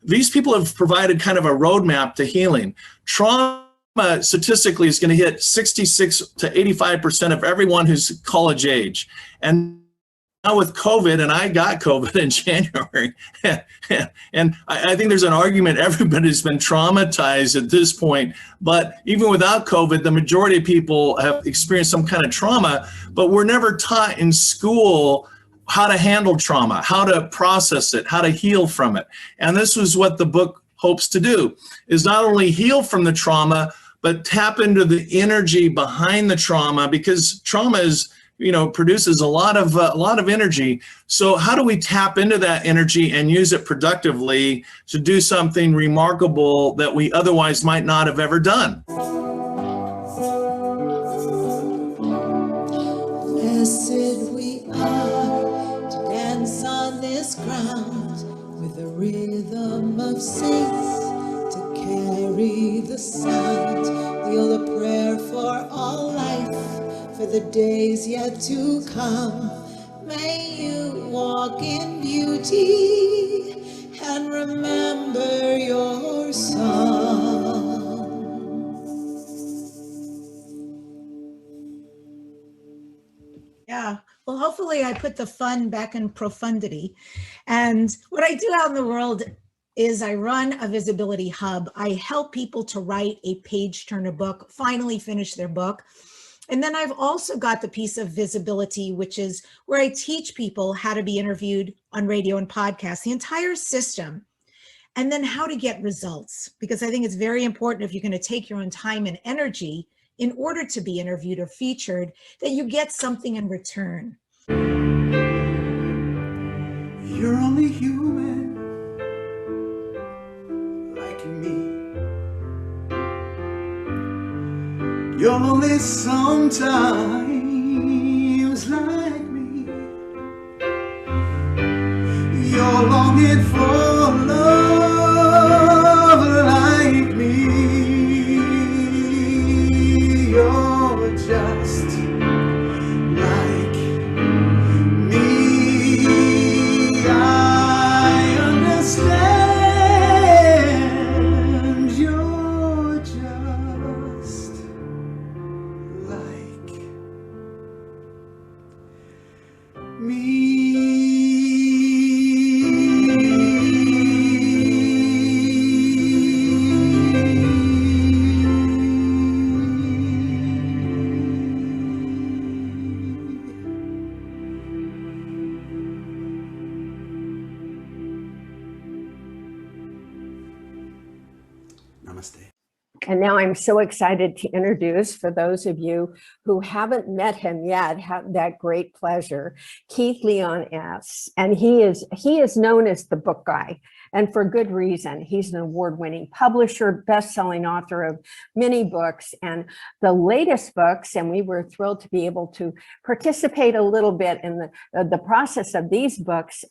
[SPEAKER 12] these people have provided kind of a roadmap to healing. Trauma statistically is going to hit 66 to 85% of everyone who's college age. And now with COVID, and I got COVID in January, and I think there's an argument everybody's been traumatized at this point, but even without COVID, the majority of people have experienced some kind of trauma, but we're never taught in school how to handle trauma, how to process it, how to heal from it. And this was what the book hopes to do, is not only heal from the trauma, but tap into the energy behind the trauma, because trauma is, produces a lot of energy. So how do we tap into that energy and use it productively to do something remarkable that we otherwise might not have ever done?
[SPEAKER 13] Blessed we are to dance on this ground with a rhythm of saints to carry the sound. Feel a prayer for all life, for the days yet to come. May you walk in beauty and remember your song.
[SPEAKER 14] Yeah, well, hopefully I put the fun back in profundity. And what I do out in the world is I run a visibility hub. I help people to write a page-turner book, finally finish their book. And then I've also got the piece of visibility, which is where I teach people how to be interviewed on radio and podcasts, the entire system, and then how to get results. Because I think it's very important, if you're going to take your own time and energy in order to be interviewed or featured, that you get something in return.
[SPEAKER 13] You're only human like me. You're only sometimes like me. You're longing for love like me. You're just like me. I understand. You're just like me. Namaste.
[SPEAKER 2] And now I'm so excited to introduce, for those of you who haven't met him yet, have that great pleasure, Keith Leon S. And he is known as the book guy, and for good reason. He's an award-winning publisher, best-selling author of many books, and the latest books, and we were thrilled to be able to participate a little bit in the process of these books,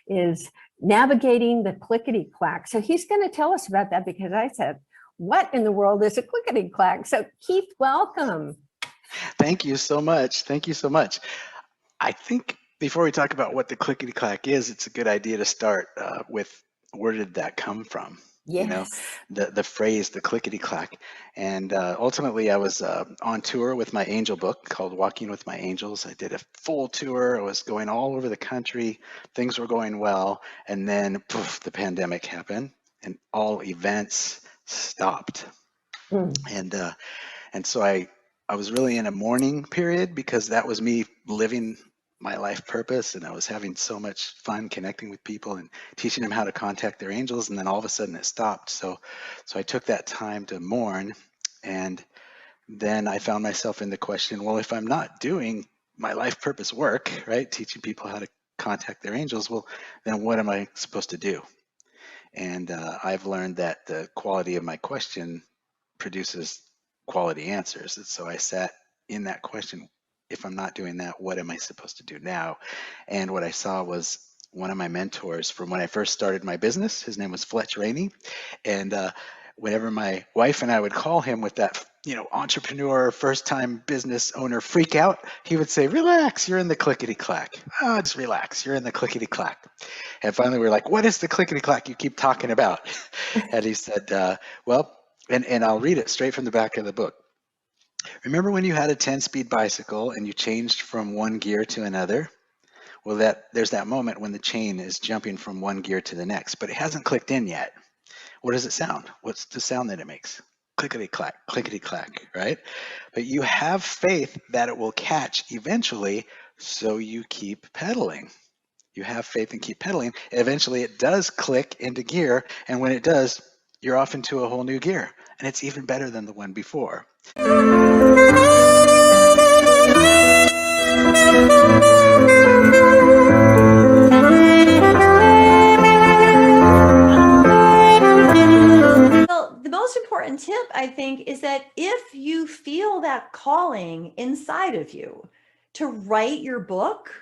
[SPEAKER 2] is Navigating the Clickety-Clack. So he's going to tell us about that, because I said, what in the world is a clickety-clack? So Keith, welcome.
[SPEAKER 15] Thank you so much. Thank you so much. I think before we talk about what the clickety-clack is, it's a good idea to start with, where did that come from?
[SPEAKER 2] Yes.
[SPEAKER 15] You know, the phrase, the clickety-clack. And ultimately I was on tour with my angel book called Walking with My Angels. I did a full tour. I was going all over the country. Things were going well. And then poof, the pandemic happened and all events stopped. And so I was really in a mourning period, because that was me living my life purpose, and I was having so much fun connecting with people and teaching them how to contact their angels, and then all of a sudden it stopped. So I took that time to mourn, and then I found myself in the question, well, if I'm not doing my life purpose work, right, teaching people how to contact their angels, well, then what am I supposed to do? And I've learned that the quality of my question produces quality answers. And so I sat in that question, if I'm not doing that, what am I supposed to do now? And what I saw was one of my mentors from when I first started my business. His name was Fletch Rainey. And whenever my wife and I would call him with that, entrepreneur, first time business owner freak out, he would say, relax, you're in the clickety clack. Oh, just relax, you're in the clickety clack. And finally we were like, what is the clickety clack you keep talking about? And he said, well, and I'll read it straight from the back of the book. Remember when you had a 10-speed bicycle and you changed from one gear to another? Well, there's that moment when the chain is jumping from one gear to the next, but it hasn't clicked in yet. What does it sound? What's the sound that it makes? Clickety clack, right? But you have faith that it will catch eventually, so you keep pedaling. You have faith and keep pedaling. Eventually it does click into gear, and when it does, you're off into a whole new gear, and it's even better than the one before.
[SPEAKER 16] The most important tip, I think, is that if you feel that calling inside of you to write your book,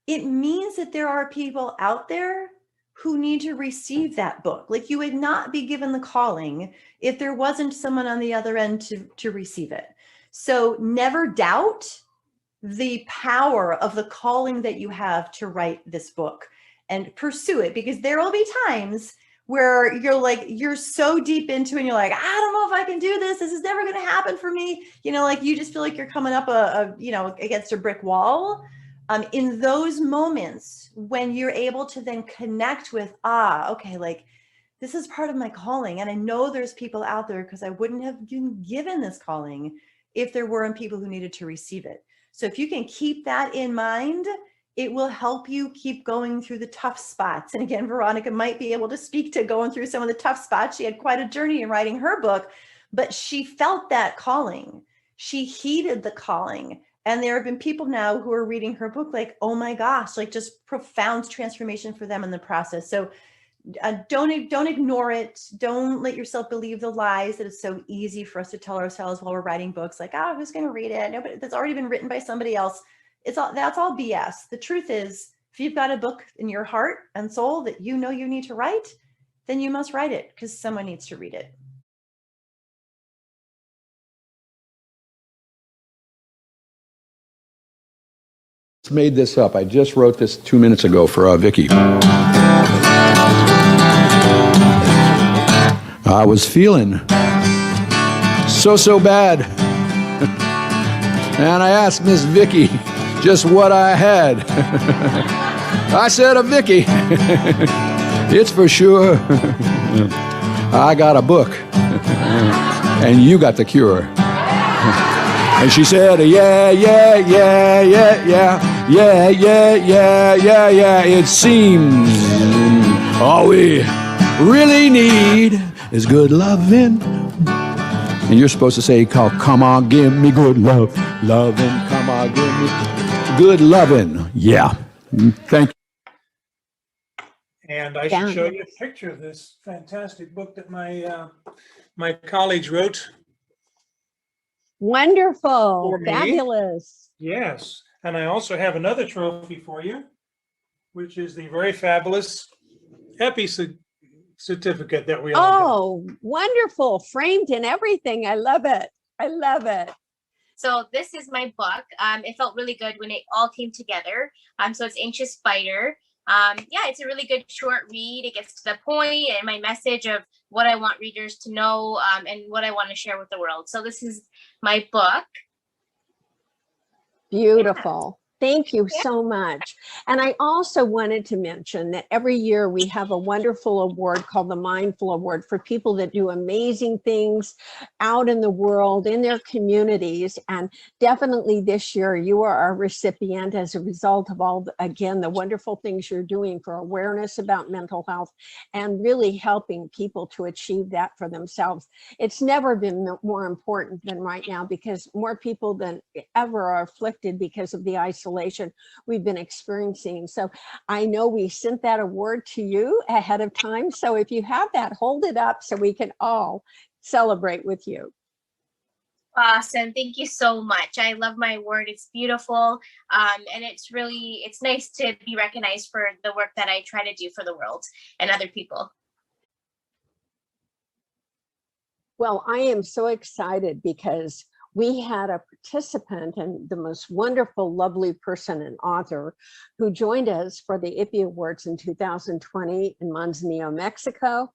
[SPEAKER 16] it means that there are people out there who need to receive that book. Like, you would not be given the calling if there wasn't someone on the other end to receive it. So never doubt the power of the calling that you have to write this book, and pursue it, because there will be times where you're so deep into it and you're like, I don't know if I can do this. This is never going to happen for me. You just feel like you're coming up against a brick wall. In those moments when you're able to then connect with, okay, like, this is part of my calling. And I know there's people out there, because I wouldn't have been given this calling if there weren't people who needed to receive it. So if you can keep that in mind, it will help you keep going through the tough spots. And again, Veronica might be able to speak to going through some of the tough spots. She had quite a journey in writing her book, but she felt that calling. She heeded the calling. And there have been people now who are reading her book like, oh my gosh, like, just profound transformation for them in the process. So don't ignore it. Don't let yourself believe the lies that it's so easy for us to tell ourselves while we're writing books, like, who's going to read it? Nobody, that's already been written by somebody else. That's all BS. The truth is, if you've got a book in your heart and soul that you know you need to write, then you must write it, because someone needs to read it.
[SPEAKER 10] Made this up. I just wrote this 2 minutes ago for Viki. I was feeling so bad, and I asked Miss Viki just what I had. I said, Viki, it's for sure. I got a book, and you got the cure. And she said, yeah. It seems all we really need is good loving. And you're supposed to say, come on, give me good loving. Come on, give me good loving. Yeah. Thank you.
[SPEAKER 17] And I should show you a picture of this fantastic book that my colleagues wrote.
[SPEAKER 2] Wonderful. Fabulous.
[SPEAKER 17] Yes. And I also have another trophy for you, which is the very fabulous EIPPY certificate that we all got.
[SPEAKER 2] Wonderful. Framed and everything. I love it. I love it.
[SPEAKER 18] So this is my book. It felt really good when it all came together. So it's Anxious Fighter. It's a really good short read. It gets to the point, and my message of what I want readers to know, and what I want to share with the world. So this is my book.
[SPEAKER 2] Beautiful. Thank you so much. And I also wanted to mention that every year we have a wonderful award called the Mindful Award for people that do amazing things out in the world, in their communities. And definitely this year you are our recipient as a result of all, again, the wonderful things you're doing for awareness about mental health and really helping people to achieve that for themselves. It's never been more important than right now because more people than ever are afflicted because of the isolation we've been experiencing. So I know we sent that award to you ahead of time. So if you have that, hold it up so we can all celebrate with you.
[SPEAKER 18] Awesome. Thank you so much. I love my award. It's beautiful. And it's nice to be recognized for the work that I try to do for the world and other people.
[SPEAKER 2] Well, I am so excited because we had a participant and the most wonderful, lovely person and author who joined us for the EIPPY Awards in 2020 in Manzanillo, Mexico.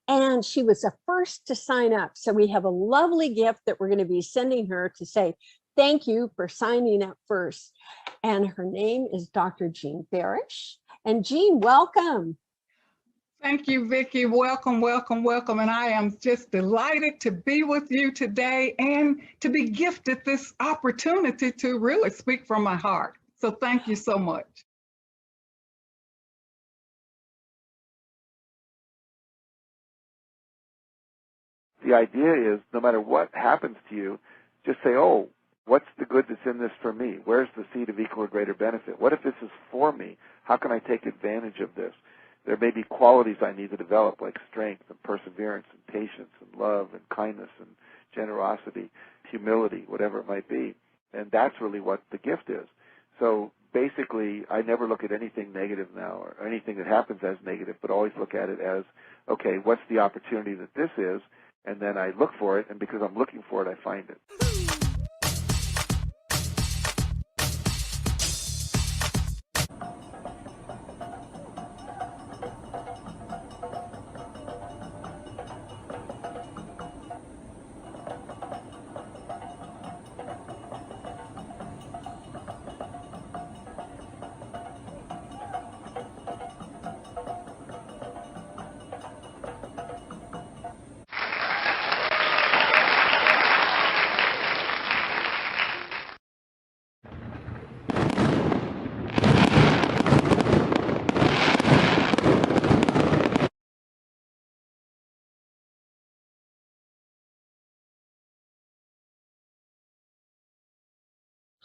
[SPEAKER 2] And she was the first to sign up. So we have a lovely gift that we're going to be sending her to say, thank you for signing up first. And her name is Dr. Jean Farish. And Jean, welcome.
[SPEAKER 19] Thank you, Vicki. Welcome, welcome, welcome. And I am just delighted to be with you today and to be gifted this opportunity to really speak from my heart. So thank you so much.
[SPEAKER 20] The idea is no matter what happens to you, just say, oh, what's the good that's in this for me? Where's the seed of equal or greater benefit? What if this is for me? How can I take advantage of this? There may be qualities I need to develop, like strength and perseverance and patience and love and kindness and generosity, humility, whatever it might be. And that's really what the gift is. So basically, I never look at anything negative now or anything that happens as negative, but always look at it as, okay, what's the opportunity that this is? And then I look for it, and because I'm looking for it, I find it.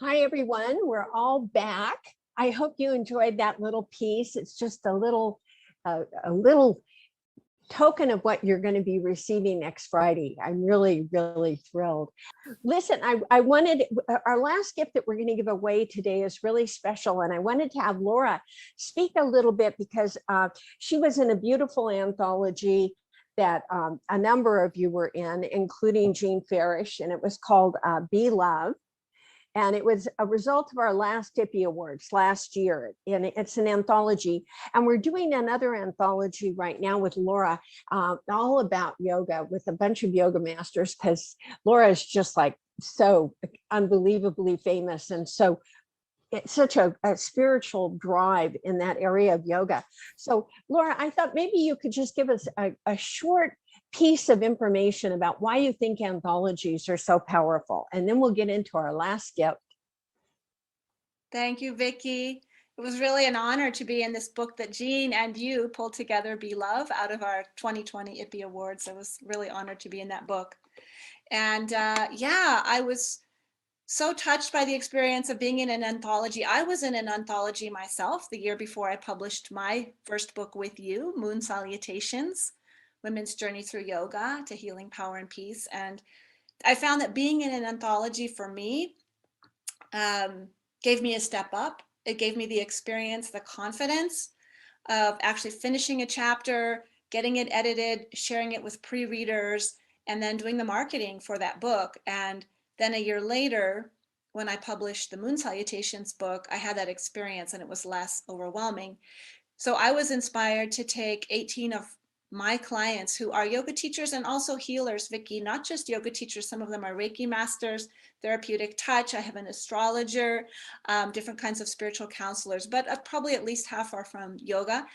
[SPEAKER 2] Hi, everyone. We're all back. I hope you enjoyed that little piece. It's just a little token of what you're going to be receiving next Friday. I'm really, really thrilled. Listen, I wanted, our last gift that we're going to give away today is really special. And I wanted to have Laura speak a little bit because she was in a beautiful anthology that a number of you were in, including Jean Farish, and it was called Be Love. And it was a result of our last EIPPY Awards last year. And it's an anthology. And we're doing another anthology right now with Laura, all about yoga with a bunch of yoga masters, because Laura is just like so unbelievably famous. And so it's such a spiritual drive in that area of yoga. So Laura, I thought maybe you could just give us a short piece of information about why you think anthologies are so powerful. And then we'll get into our last gift.
[SPEAKER 21] Thank you, Vicki. It was really an honor to be in this book that Jean and you pulled together, Be Love, out of our 2020 EIPPY Awards. I was really honored to be in that book. And yeah, I was so touched by the experience of being in an anthology. I was in an anthology myself the year before I published my first book with you, Moon Salutations, Women's Journey Through Yoga to Healing, Power, and Peace. And I found that being in an anthology for me gave me a step up. It gave me the experience, the confidence of actually finishing a chapter, getting it edited, sharing it with pre-readers, and then doing the marketing for that book. And then a year later, when I published the Moon Salutations book, I had that experience and it was less overwhelming. So I was inspired to take 18 of my clients who are yoga teachers and also healers, Viki, not just yoga teachers. Some of them are Reiki masters, therapeutic touch. I have an astrologer, different kinds of spiritual counselors, but probably at least half are from yoga.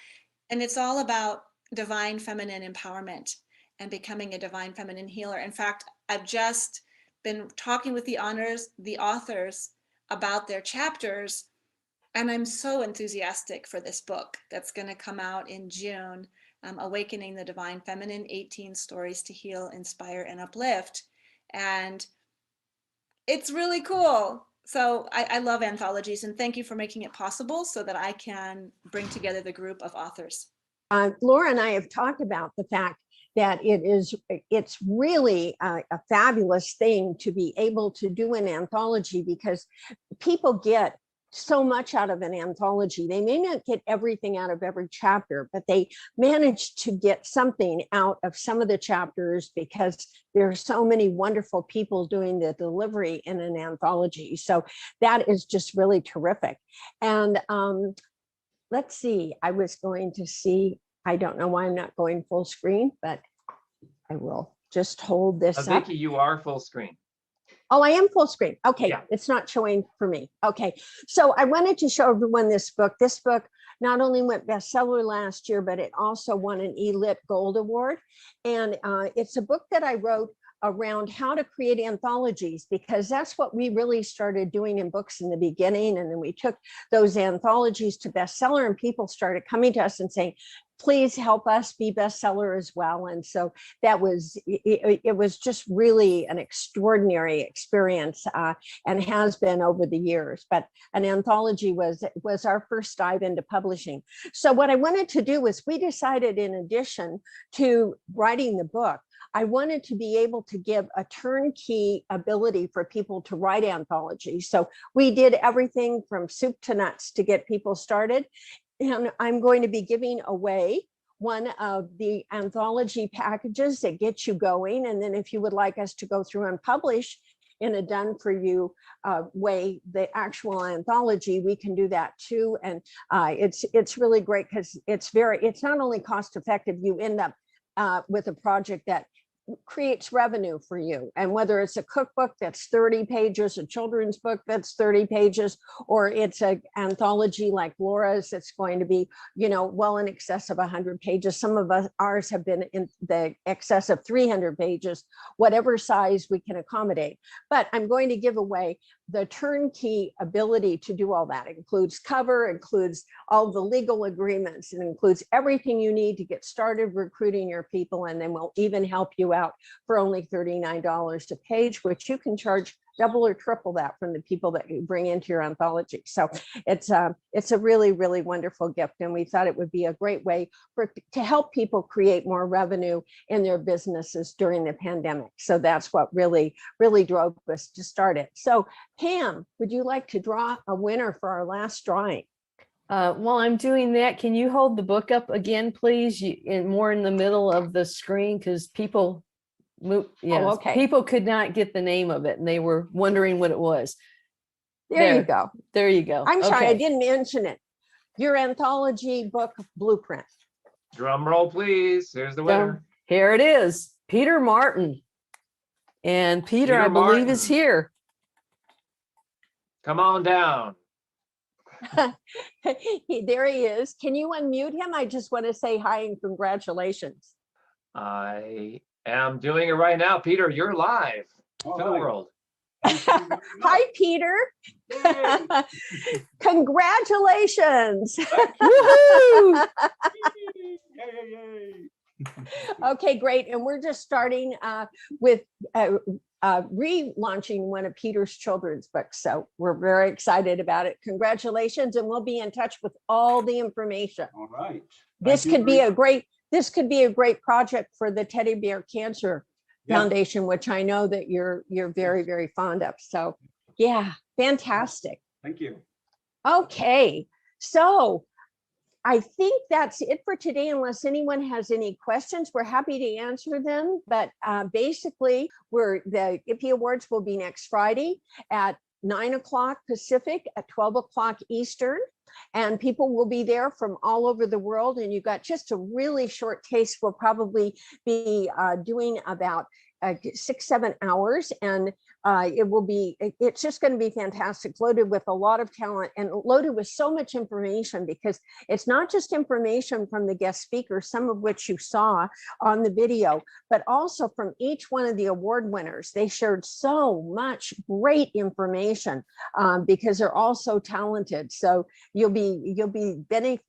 [SPEAKER 21] And it's all about divine feminine empowerment and becoming a divine feminine healer. In fact, I've just been talking with the authors about their chapters, and I'm so enthusiastic for this book that's going to come out in June, Awakening the Divine Feminine, 18 Stories to Heal, Inspire, and Uplift. And it's really cool. So I love anthologies, and thank you for making it possible so that I can bring together the group of authors.
[SPEAKER 2] Laura and I have talked about the fact that it's really a fabulous thing to be able to do an anthology, because people get so much out of an anthology. They may not get everything out of every chapter, but they manage to get something out of some of the chapters because there are so many wonderful people doing the delivery in an anthology. So that is just really terrific. And let's see, I was going to see, I don't know why I'm not going full screen, but I will just hold this up.
[SPEAKER 1] Viki, you are full screen.
[SPEAKER 2] Oh, I am full screen. Okay,
[SPEAKER 1] Yeah.
[SPEAKER 2] It's not showing for me. Okay, so I wanted to show everyone this book. This book not only went bestseller last year, but it also won an EIPPY Gold Award. And it's a book that I wrote around how to create anthologies, because that's what we really started doing in books in the beginning. And then we took those anthologies to bestseller, and people started coming to us and saying, please help us be bestseller as well. And so that was, it was just really an extraordinary experience, and has been over the years. But an anthology was our first dive into publishing. So what I wanted to do was, we decided, in addition to writing the book, I wanted to be able to give a turnkey ability for people to write anthologies. So we did everything from soup to nuts to get people started. And I'm going to be giving away one of the anthology packages that gets you going. And then if you would like us to go through and publish in a done for you way, the actual anthology, we can do that too. And it's really great because it's not only cost effective, you end up with a project that creates revenue for you. And whether it's a cookbook that's 30 pages, a children's book that's 30 pages, or it's an anthology like Laura's that's going to be, well in excess of 100 pages. Some of ours have been in the excess of 300 pages, whatever size we can accommodate. But I'm going to give away the turnkey ability to do all that. It includes cover, includes all the legal agreements, it includes everything you need to get started recruiting your people, and then we'll even help you out for only $39 a page, which you can charge double or triple that from the people that you bring into your anthology. So it's a really, really wonderful gift. And we thought it would be a great way to help people create more revenue in their businesses during the pandemic. So that's what really, really drove us to start it. So Pam, would you like to draw a winner for our last drawing?
[SPEAKER 3] While I'm doing that, can you hold the book up again, please? More in the middle of the screen, because people people could not get the name of it and they were wondering what it was.
[SPEAKER 2] There you go.
[SPEAKER 3] There you go.
[SPEAKER 2] I'm sorry, I didn't mention it. Your anthology book blueprint.
[SPEAKER 1] Drum roll, please. There's the winner.
[SPEAKER 3] Here it is, Peter Martin. And Peter, I believe, is here.
[SPEAKER 1] Come on down.
[SPEAKER 2] There he is. Can you unmute him? I just want to say hi and congratulations.
[SPEAKER 1] I am doing it right now. Peter, you're live to the world.
[SPEAKER 2] Hi, Peter. Congratulations. Okay, great. And we're just starting with relaunching one of Peter's children's books. So we're very excited about it. Congratulations. And we'll be in touch with all the information.
[SPEAKER 5] All right.
[SPEAKER 2] This could be a great project for the Teddy Bear Cancer Foundation, which I know that you're very, very fond of. So yeah, fantastic.
[SPEAKER 5] Thank you.
[SPEAKER 2] Okay, so I think that's it for today. Unless anyone has any questions, we're happy to answer them. But basically, the EIPPY Awards will be next Friday at 9 o'clock Pacific, at 12 o'clock Eastern. and people will be there from all over the world. And you got just a really short taste. We'll probably be doing about 6-7 hours, and it's just going to be fantastic, loaded with a lot of talent and loaded with so much information, because it's not just information from the guest speakers, some of which you saw on the video, but also from each one of the award winners. They shared so much great information because they're all so talented. So you'll be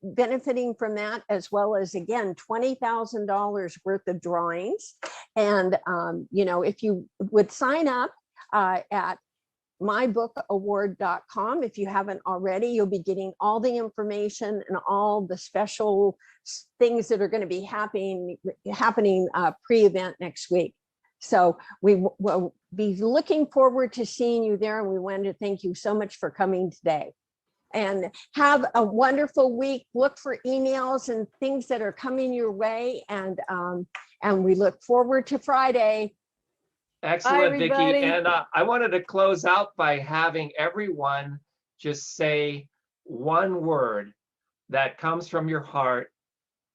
[SPEAKER 2] benefiting from that, as well as, again, $20,000 worth of drawings. And if you would sign up at mybookaward.com, if you haven't already, you'll be getting all the information and all the special things that are going to be happening pre-event next week. So we will be looking forward to seeing you there, and we wanted to thank you so much for coming today. And have a wonderful week. Look for emails and things that are coming your way, and we look forward to Friday.
[SPEAKER 1] Excellent, Vicki. And I wanted to close out by having everyone just say one word that comes from your heart.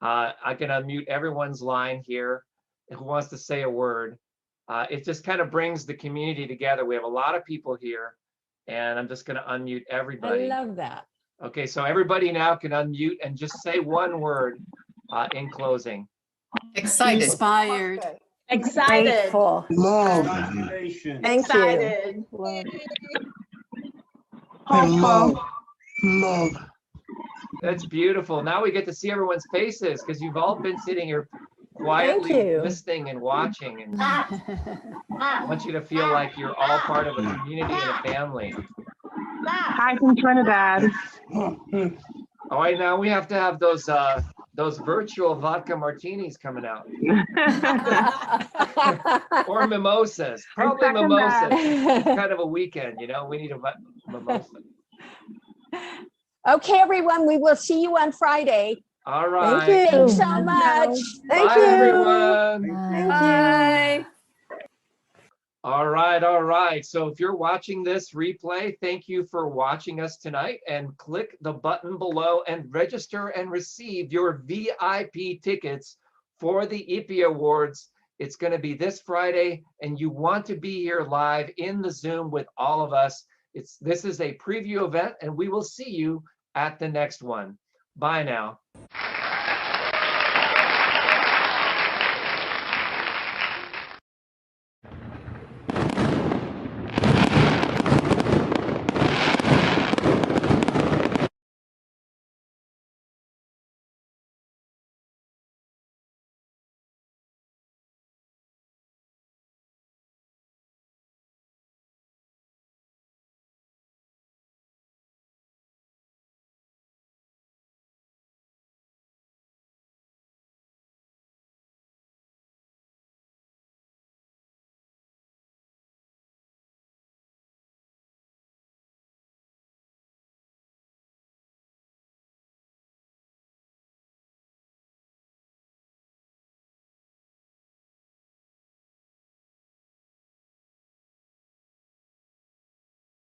[SPEAKER 1] I can unmute everyone's line here who wants to say a word. It just kind of brings the community together. We have a lot of people here, and I'm just going to unmute everybody.
[SPEAKER 2] I love that.
[SPEAKER 1] Okay, so everybody now can unmute and just say one word in closing.
[SPEAKER 5] Excited. Inspired.
[SPEAKER 21] Excited.
[SPEAKER 5] Grateful.
[SPEAKER 22] Love.
[SPEAKER 2] Thank
[SPEAKER 21] Excited.
[SPEAKER 2] you.
[SPEAKER 22] Love. Love.
[SPEAKER 1] That's beautiful. Now we get to see everyone's faces, because you've all been sitting here quietly listening and watching, and I want you to feel like you're all part of a community and a family.
[SPEAKER 23] Hi from Trinidad.
[SPEAKER 1] All right, now we have to have those virtual vodka martinis coming out. Or mimosas, probably mimosas. It's kind of a weekend, we need a mimosa.
[SPEAKER 2] Okay, everyone, we will see you on Friday.
[SPEAKER 1] All right.
[SPEAKER 2] Thank you so much. Thank you.
[SPEAKER 1] Everyone.
[SPEAKER 2] Thank you.
[SPEAKER 1] All right. So if you're watching this replay, thank you for watching us tonight, and click the button below and register and receive your VIP tickets for the EIPPY Awards. It's going to be this Friday, and you want to be here live in the Zoom with all of us. This is a preview event, and we will see you at the next one. Bye now.